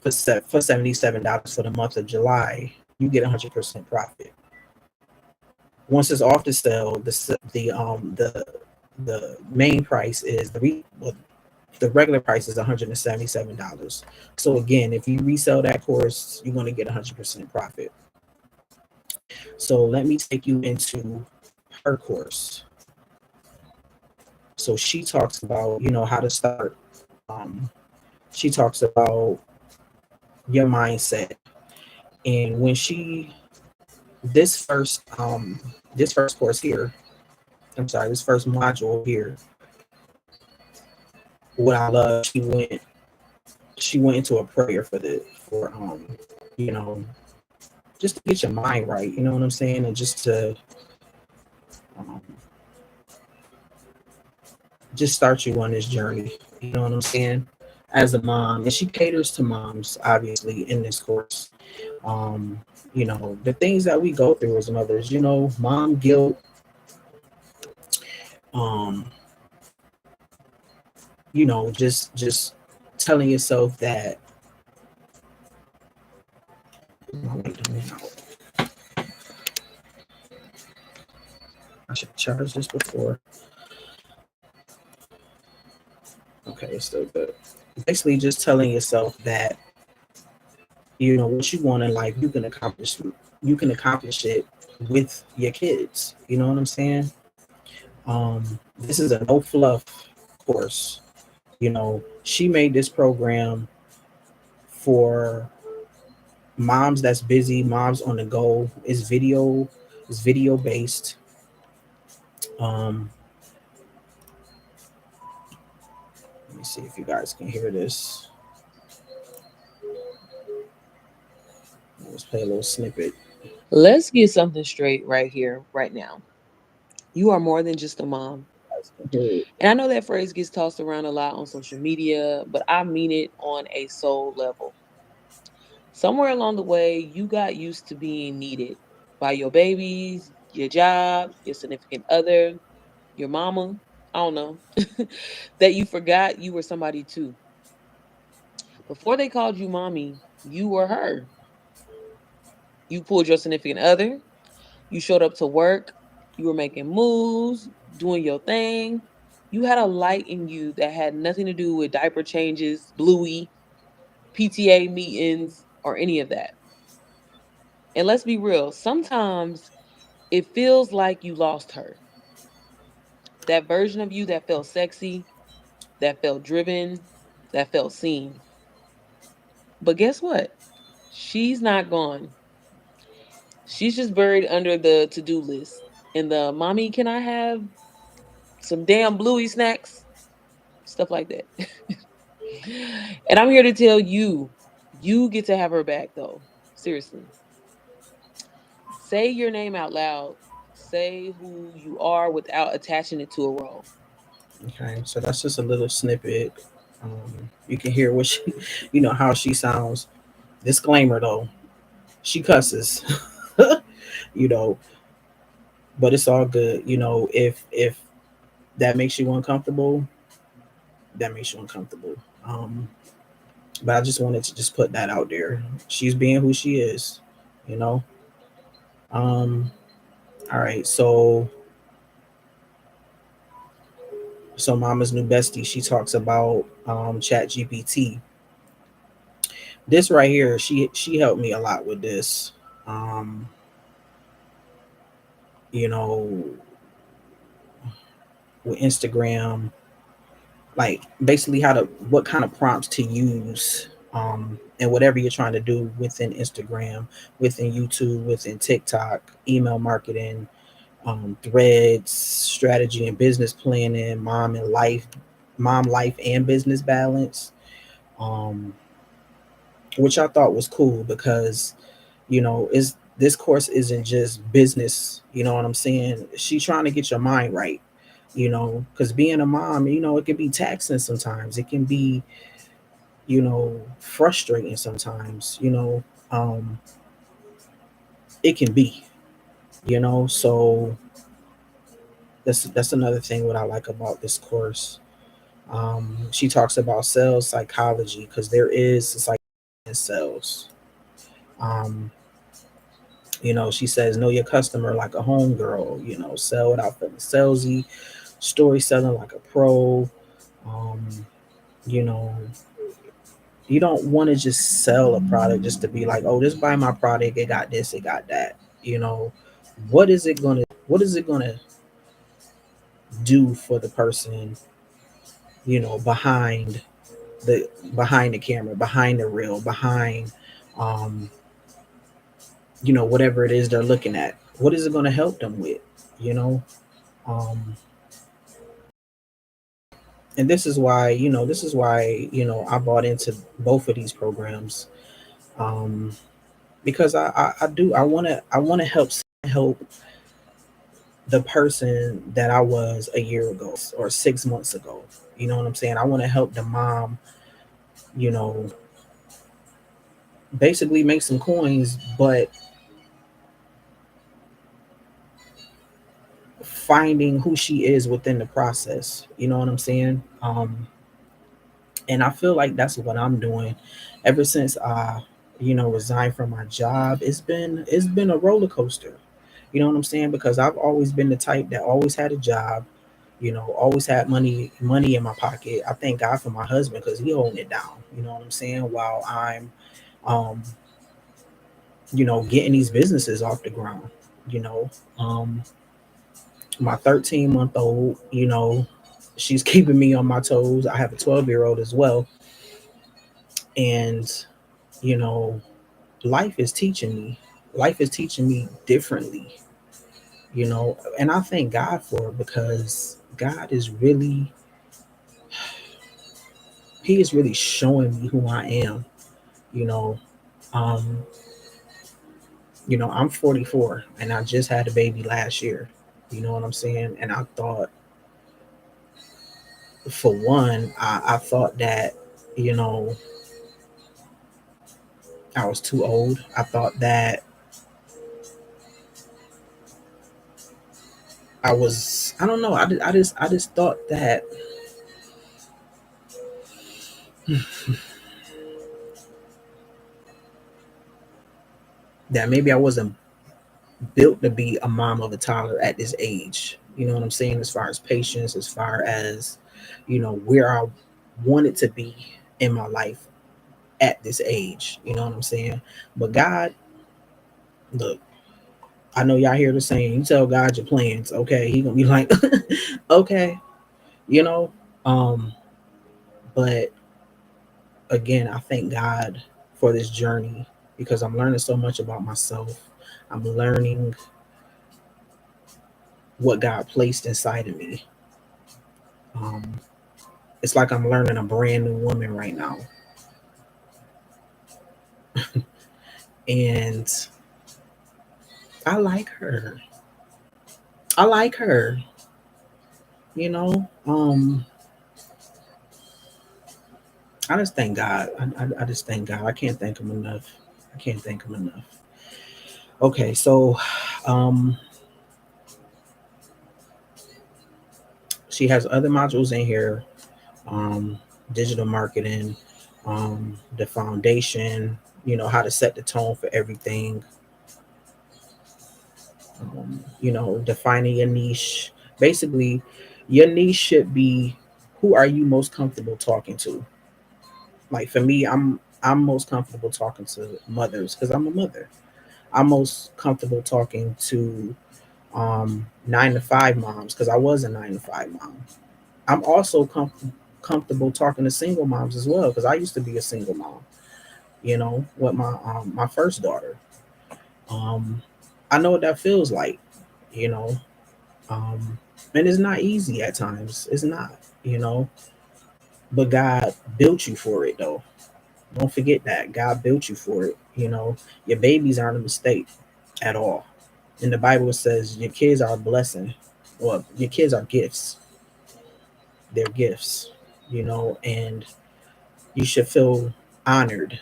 for $77 for the month of July, you get 100% profit. Once it's off the sale, the main price is the regular price is $177. So again, if you resell that course, you're going to get 100% profit. So let me take you into her course. So she talks about, how to start. Um, she talks about your mindset, and when she this first course here, this first module here, what I love, she went into a prayer you know, just to get your mind right, you know what I'm saying, and um, just start you on this journey, you know what I'm saying, as a mom. And she caters to moms, obviously, in this course. Um, the things that we go through as mothers, mom guilt, um, just telling yourself that I should charge this before. Okay, it's still good. Basically, just telling yourself that what you want in life, you can accomplish. You can accomplish it with your kids. You know what I'm saying? This is a no fluff course. She made this program for moms that's busy, moms on the go. It's video based. Um, let me see if you guys can hear this. Let's play a little snippet. Let's get something straight right here, right now. You are more than just a mom. And I know that phrase gets tossed around a lot on social media, but I mean it on a soul level. Somewhere along the way, you got used to being needed by your babies, your job, your significant other, your mama. I don't know. That you forgot you were somebody too. Before they called you mommy, you were her. You pulled your significant other. You showed up to work. You were making moves, doing your thing. You had a light in you that had nothing to do with diaper changes, Bluey, PTA meetings, or any of that. And let's be real, sometimes it feels like you lost her. That version of you that felt sexy, that felt driven, that felt seen. But guess what? She's not gone. She's just buried under the to do list. And the mommy, can I have some damn Bluey snacks? Stuff like that. And I'm here to tell you, you get to have her back though. Seriously. Say your name out loud. Say who you are without attaching it to a role. Okay, so that's just a little snippet. You can hear what she, how she sounds. Disclaimer though, she cusses, you know, but it's all good. If that makes you uncomfortable, that makes you uncomfortable. Um, but I just wanted to just put that out there. She's being who she is, you know. Um, all right, so Mama's new bestie, she talks about Chat GPT. This right here, she helped me a lot with this. Um, you know, with Instagram, like basically what kind of prompts to use, and whatever you're trying to do within Instagram, within YouTube, within TikTok, email marketing, threads, strategy and business planning, mom and life, mom life and business balance, um, which I thought was cool because is this course isn't just business. You know what I'm saying? She trying to get your mind right. Because being a mom, it can be taxing sometimes. It can be frustrating sometimes. Um, it can be. So that's another thing what I like about this course. She talks about sales psychology because there is psychology in sales. Um, she says know your customer like a homegirl. Sell without feeling salesy, story selling like a pro. Um, you know, you don't want to just sell a product just to be like, oh, just buy my product. It got this, it got that. You know, what is it gonna do for the person, behind the behind the camera, behind the reel, behind um, whatever it is they're looking at. What is it gonna help them with? You know? Um and this is why I bought into both of these programs. Um because I do I want to help the person that I was a year ago or 6 months ago. You know what I'm saying? I want to help the mom, you know, basically make some coins, but finding who she is within the process. You know what I'm saying? And I feel like that's what I'm doing ever since I, resigned from my job. It's been a roller coaster. You know what I'm saying? Because I've always been the type that always had a job, always had money in my pocket. I thank God for my husband because he holding it down. You know what I'm saying? While I'm, um, getting these businesses off the ground. You know, um, my 13-month old, she's keeping me on my toes. I have a 12-year-old as well, and you know, life is teaching me. Life is teaching me differently. And I thank God for it because God is really He is really showing me who I am. You know, um, I'm 44 and I just had a baby last year. You know what I'm saying? And I thought, for one, I thought that, you know, I was too old. I thought that I don't know. I just thought that maybe I wasn't built to be a mom of a toddler at this age. You know what I'm saying? As far as patience, as far as, where I wanted to be in my life at this age. You know what I'm saying? But God, look, I know y'all hear the saying, you tell God your plans, okay? He gonna be like, okay, you know. Um, but again, I thank God for this journey because I'm learning so much about myself. I'm learning what God placed inside of me. Um, it's like I'm learning a brand new woman right now. And I like her. I like her, you know. I just thank God. I just thank God. I can't thank him enough. I can't thank him enough. Okay, so um she has other modules in here. Um Digital marketing, the foundation, how to set the tone for everything, defining your niche. Basically, your niche should be who are you most comfortable talking to? Like for me, I'm most comfortable talking to mothers because I'm a mother. I'm most comfortable talking to 9 to 5 moms because I was a 9 to 5 mom. I'm also comfortable talking to single moms as well because I used to be a single mom. With my first daughter. Um, I know what that feels like. You know, um, and it's not easy at times. It's not. You know, but God built you for it though. Don't forget that God built you for it. Your babies aren't a mistake at all. In the Bible, it says your kids are a blessing. Well, your kids are gifts. They're gifts, and you should feel honored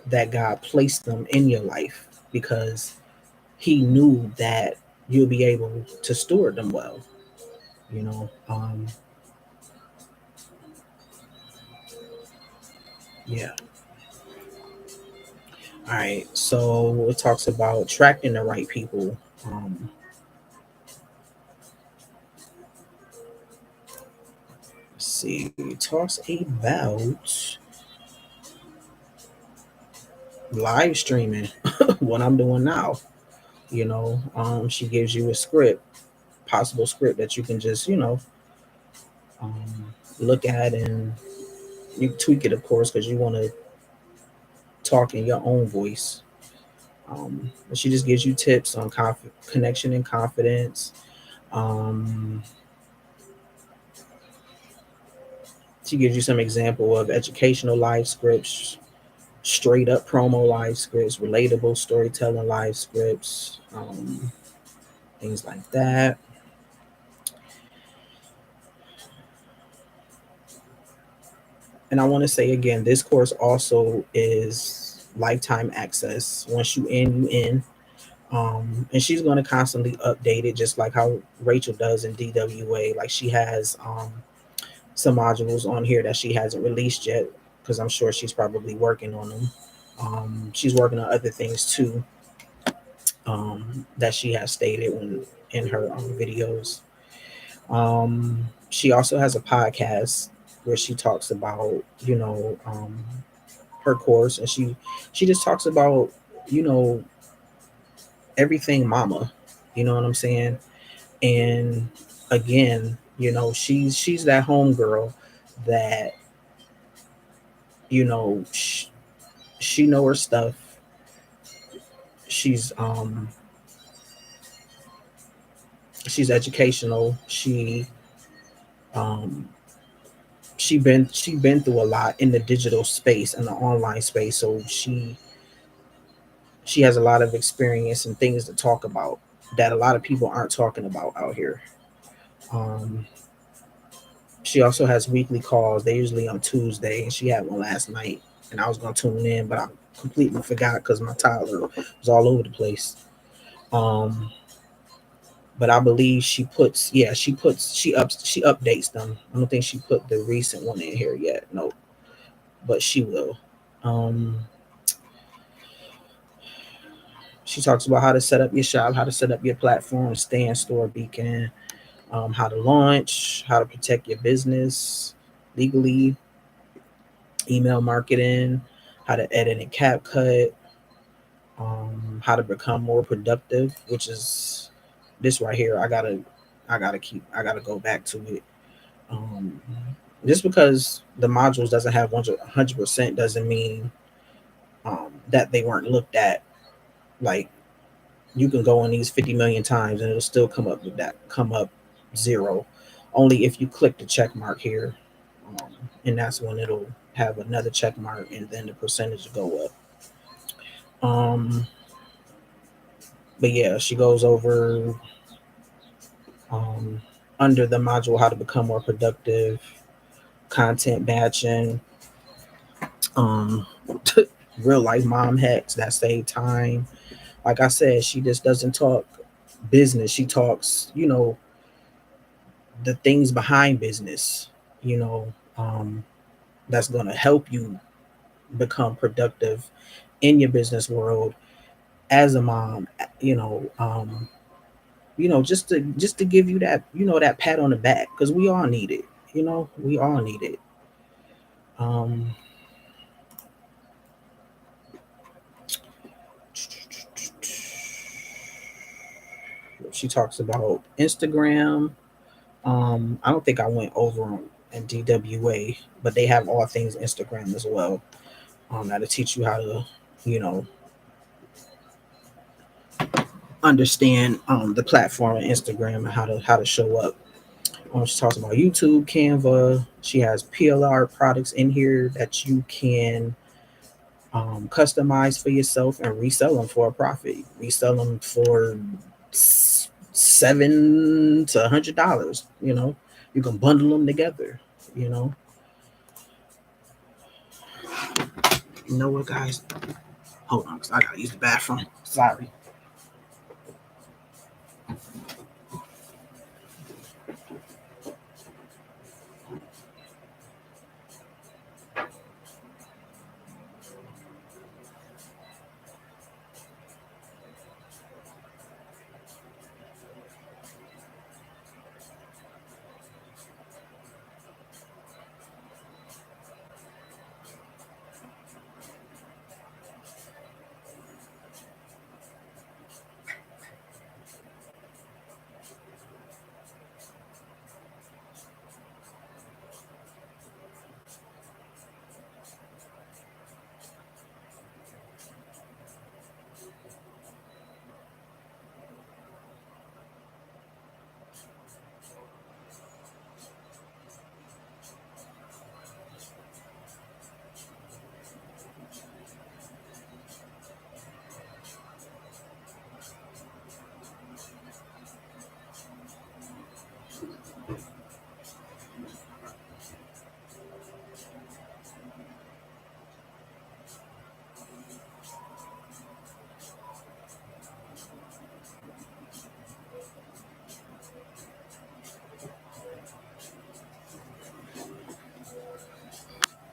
that God placed them in your life because He knew that you'll be able to steward them well. You know, um, yeah. All right. So it talks about attracting the right people. Let's see. It talks about live streaming, what I'm doing now. She gives you a script, possible script that you can just, um, look at, and you tweak it, of course, because you want to talk in your own voice. But she just gives you tips on connection and confidence. Um, she gives you some example of educational live scripts, straight up promo live scripts, relatable storytelling live scripts, things like that. And I want to say again, this course also is lifetime access. Once you in, you in. And she's going to constantly update it, just like how Rachel does in DWA. Like she has some modules on here that she hasn't released yet because I'm sure she's probably working on them. She's working on other things too, that she has stated in her videos. She also has a podcast where she talks about, her course, and she just talks about, you know everything mama. You know what I'm saying? And again, she's that homegirl that, you know sh- she know her stuff. She's educational. Um she been through a lot in the digital space and the online space, so she has a lot of experience and things to talk about that a lot of people aren't talking about out here. um She also has weekly calls. They usually on Tuesday, and she had one last night. And I was gonna tune in, but I completely forgot because my toddler was all over the place. Um, but I believe she updates them. I don't think she put the recent one in here yet. No, but she will. Um, she talks about how to set up your shop, how to set up your platform, stand, store, beacon, how to launch, how to protect your business legally, email marketing, how to edit and cap cut, how to become more productive, which is this right here. I gotta go back to it. Um, just because the modules doesn't have 100% doesn't mean that they weren't looked at. Like you can go on these 50 million times and it'll still come up zero, only if you click the check mark here, and that's when it'll have another check mark and then the percentage will go up. But yeah, she goes over um, under the module how to become more productive, content batching, um, real life mom hacks that save time. Like I said, she just doesn't talk business. She talks, the things behind business, you know, um, that's going to help you become productive in your business world as a mom, you know, um, just to give you that, that pat on the back, because we all need it. We all need it. Um, she talks about Instagram. I don't think I went over them in DWA, but they have all things Instagram as well. That'll teach you how to, you know, understand the platform of Instagram and how to show up. She talks about YouTube, Canva. She has PLR products in here that you can customize for yourself and resell them for a profit. Resell them for $7 to $100. You can bundle them together. You know, you know what, guys? Hold on, cause I gotta use the bathroom. Sorry.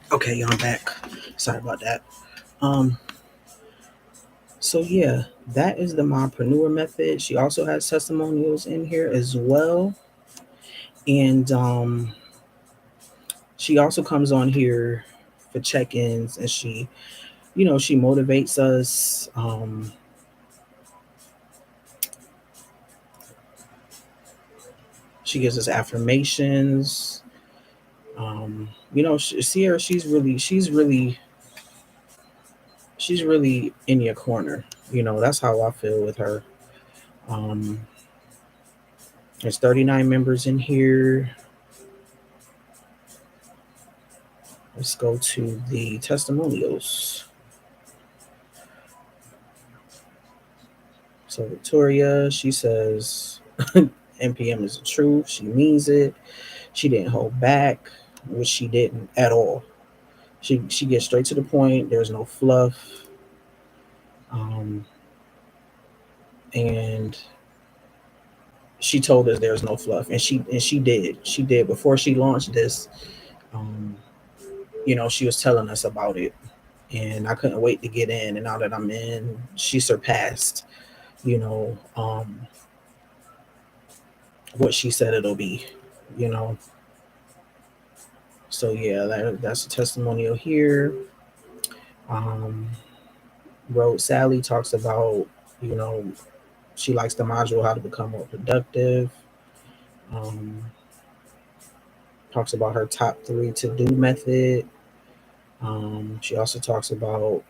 Okay, y'all, I'm back. Sorry about that. Um, so yeah, that is the mompreneur method. She also has testimonials in here as well. And she also comes on here for check-ins, and she motivates us. She gives us affirmations. Sierra, she's really in your corner. That's how I feel with her. Um, there's 39 members in here. Let's go to the testimonials. So Victoria, she says NPM is the truth. She means it. She didn't hold back, which she didn't at all. She gets straight to the point. There's no fluff. Um, and she told us there's no fluff, and she did. She did before she launched this. Um, she was telling us about it, and I couldn't wait to get in. And now that I'm in, she surpassed, you know, um, what she said it'll be. You know, so yeah, that's a testimonial here. Um, Road Sally talks about, you know, she likes the module how to become more productive. Um, talks about her top three to do method. She also talks about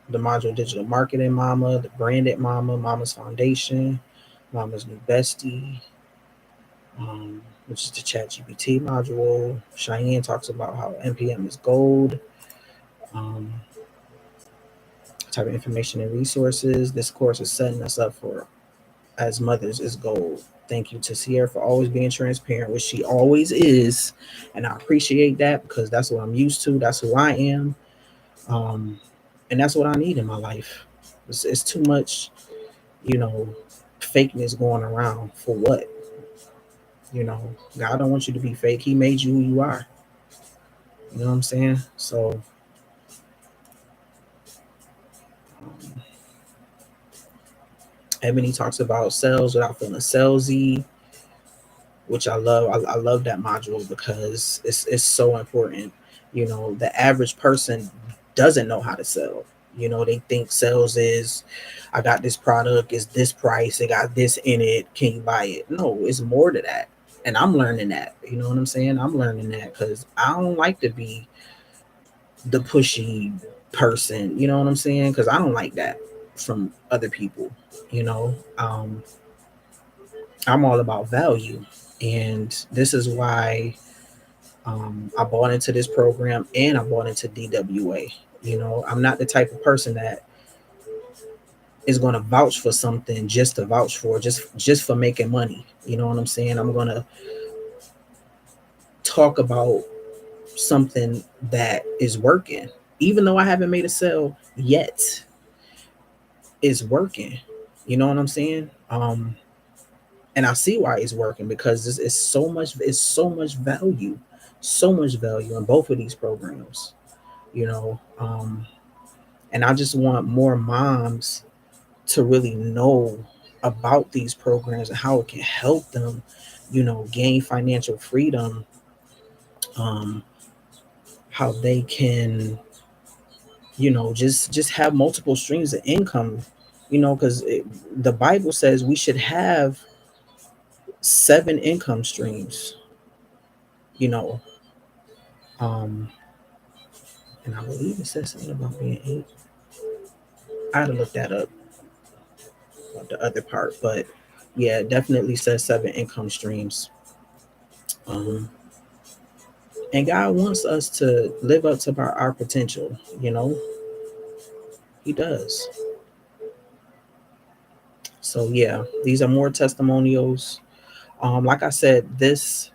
the module Digital Marketing Mama, the Branded Mama, Mama's Foundation, Mama's New Bestie, which is the ChatGPT module. Cheyenne talks about how NPM is gold. Um, type of information and resources. This course is setting us up for as mothers is gold. Thank you to Sierra for always being transparent, which she always is. And I appreciate that because that's what I'm used to. That's who I am. Um, and that's what I need in my life. It's too much, you know, fakeness going around for what? God don't want you to be fake. He made you who you are. You know what I'm saying? So, um, Ebony talks about sales without feeling salesy, which I love. I love that module because it's so important. The average person doesn't know how to sell. They think sales is, I got this product, it's this price, it got this in it, can you buy it? No, it's more to that. And I'm learning that. You know what I'm saying? I'm learning that because I don't like to be the pushy person. You know what I'm saying? Because I don't like that from other people. You know, I'm all about value. And this is why I bought into this program and I bought into DWA. You know, I'm not the type of person that is going to vouch for something just to vouch for, just for making money. You know what I'm saying? I'm going to talk about something that is working, even though I haven't made a sale yet. It's working. You know what I'm saying? And I see why it's working because it's so much value, so much value in both of these programs. You know, and I just want more moms to really know about these programs and how it can help them, you know, gain financial freedom, um, how they can, you know, just have multiple streams of income, you know, because the Bible says we should have 7 income streams, you know, um, and I believe it says something about being 8. I had to look that up, the other part, but yeah, it definitely says 7 income streams. Um, and God wants us to live up to our potential. You know, He does. So yeah, these are more testimonials. Like I said, this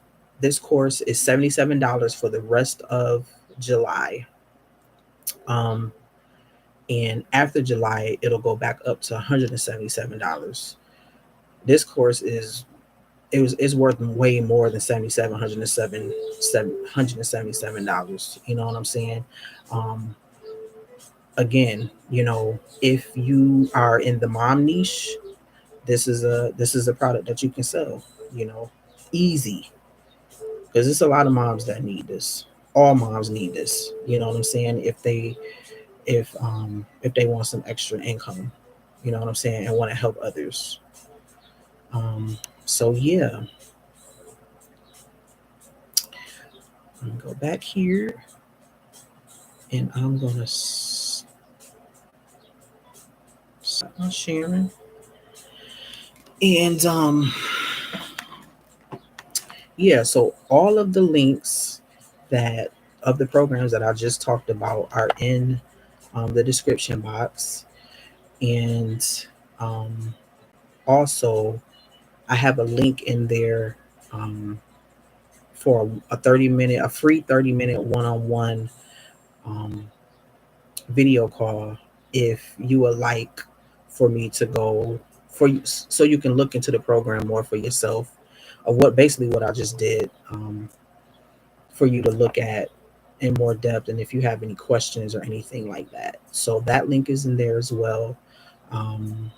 course is $77 for the rest of July. Um, and after July, it'll go back up to $177. This course is worth way more than 177 $177. You know what I'm saying? Um, Again, you know, if you are in the mom niche, this is a product that you can sell, you know, easy, because it's a lot of moms that need this. All moms need this, you know what I'm saying? If they want some extra income, you know what I'm saying, and want to help others. So yeah, I'm gonna go back here and I'm gonna stop my sharing. And yeah, so all of the links that of the programs that I just talked about are in the description box. And um, also, I have a link in there um, for a free 30-minute one-on-one um, video call if you would like for me to go for you, so you can look into the program more for yourself, of what basically what I just did, for you to look at in more depth, and if you have any questions or anything like that. So that link is in there as well. Um,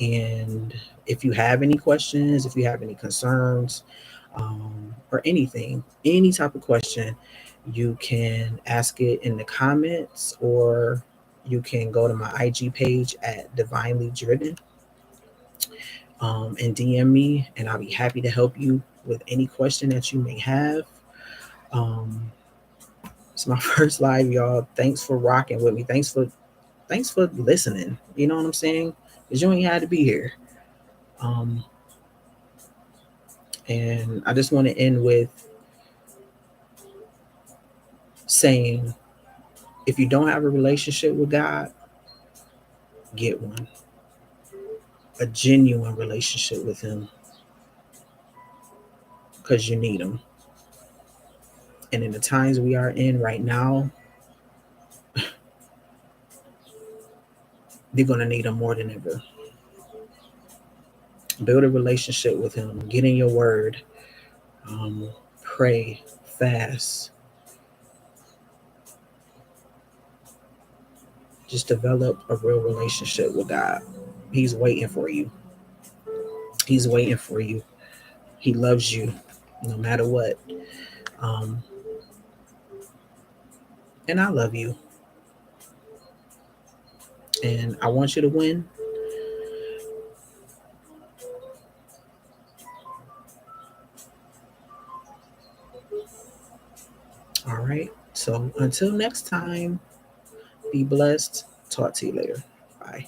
and if you have any questions, if you have any concerns, or anything, any type of question, you can ask it in the comments, or you can go to my IG page at Divinely Driven, and DM me, and I'll be happy to help you with any question that you may have. Um, it's my first live, y'all. Thanks for rocking with me. Thanks for listening. You know what I'm saying? Because you ain't had to be here. Um, and I just want to end with saying, if you don't have a relationship with God, get one. A genuine relationship with Him, because you need Him. And in the times we are in right now, you're going to need Him more than ever. Build a relationship with Him. Get in your word. Um, Pray, fast. Just develop a real relationship with God. He's waiting for you. He's waiting for you. He loves you no matter what. Um, and I love you. And I want you to win. All right. So until next time, be blessed. Talk to you later. Bye.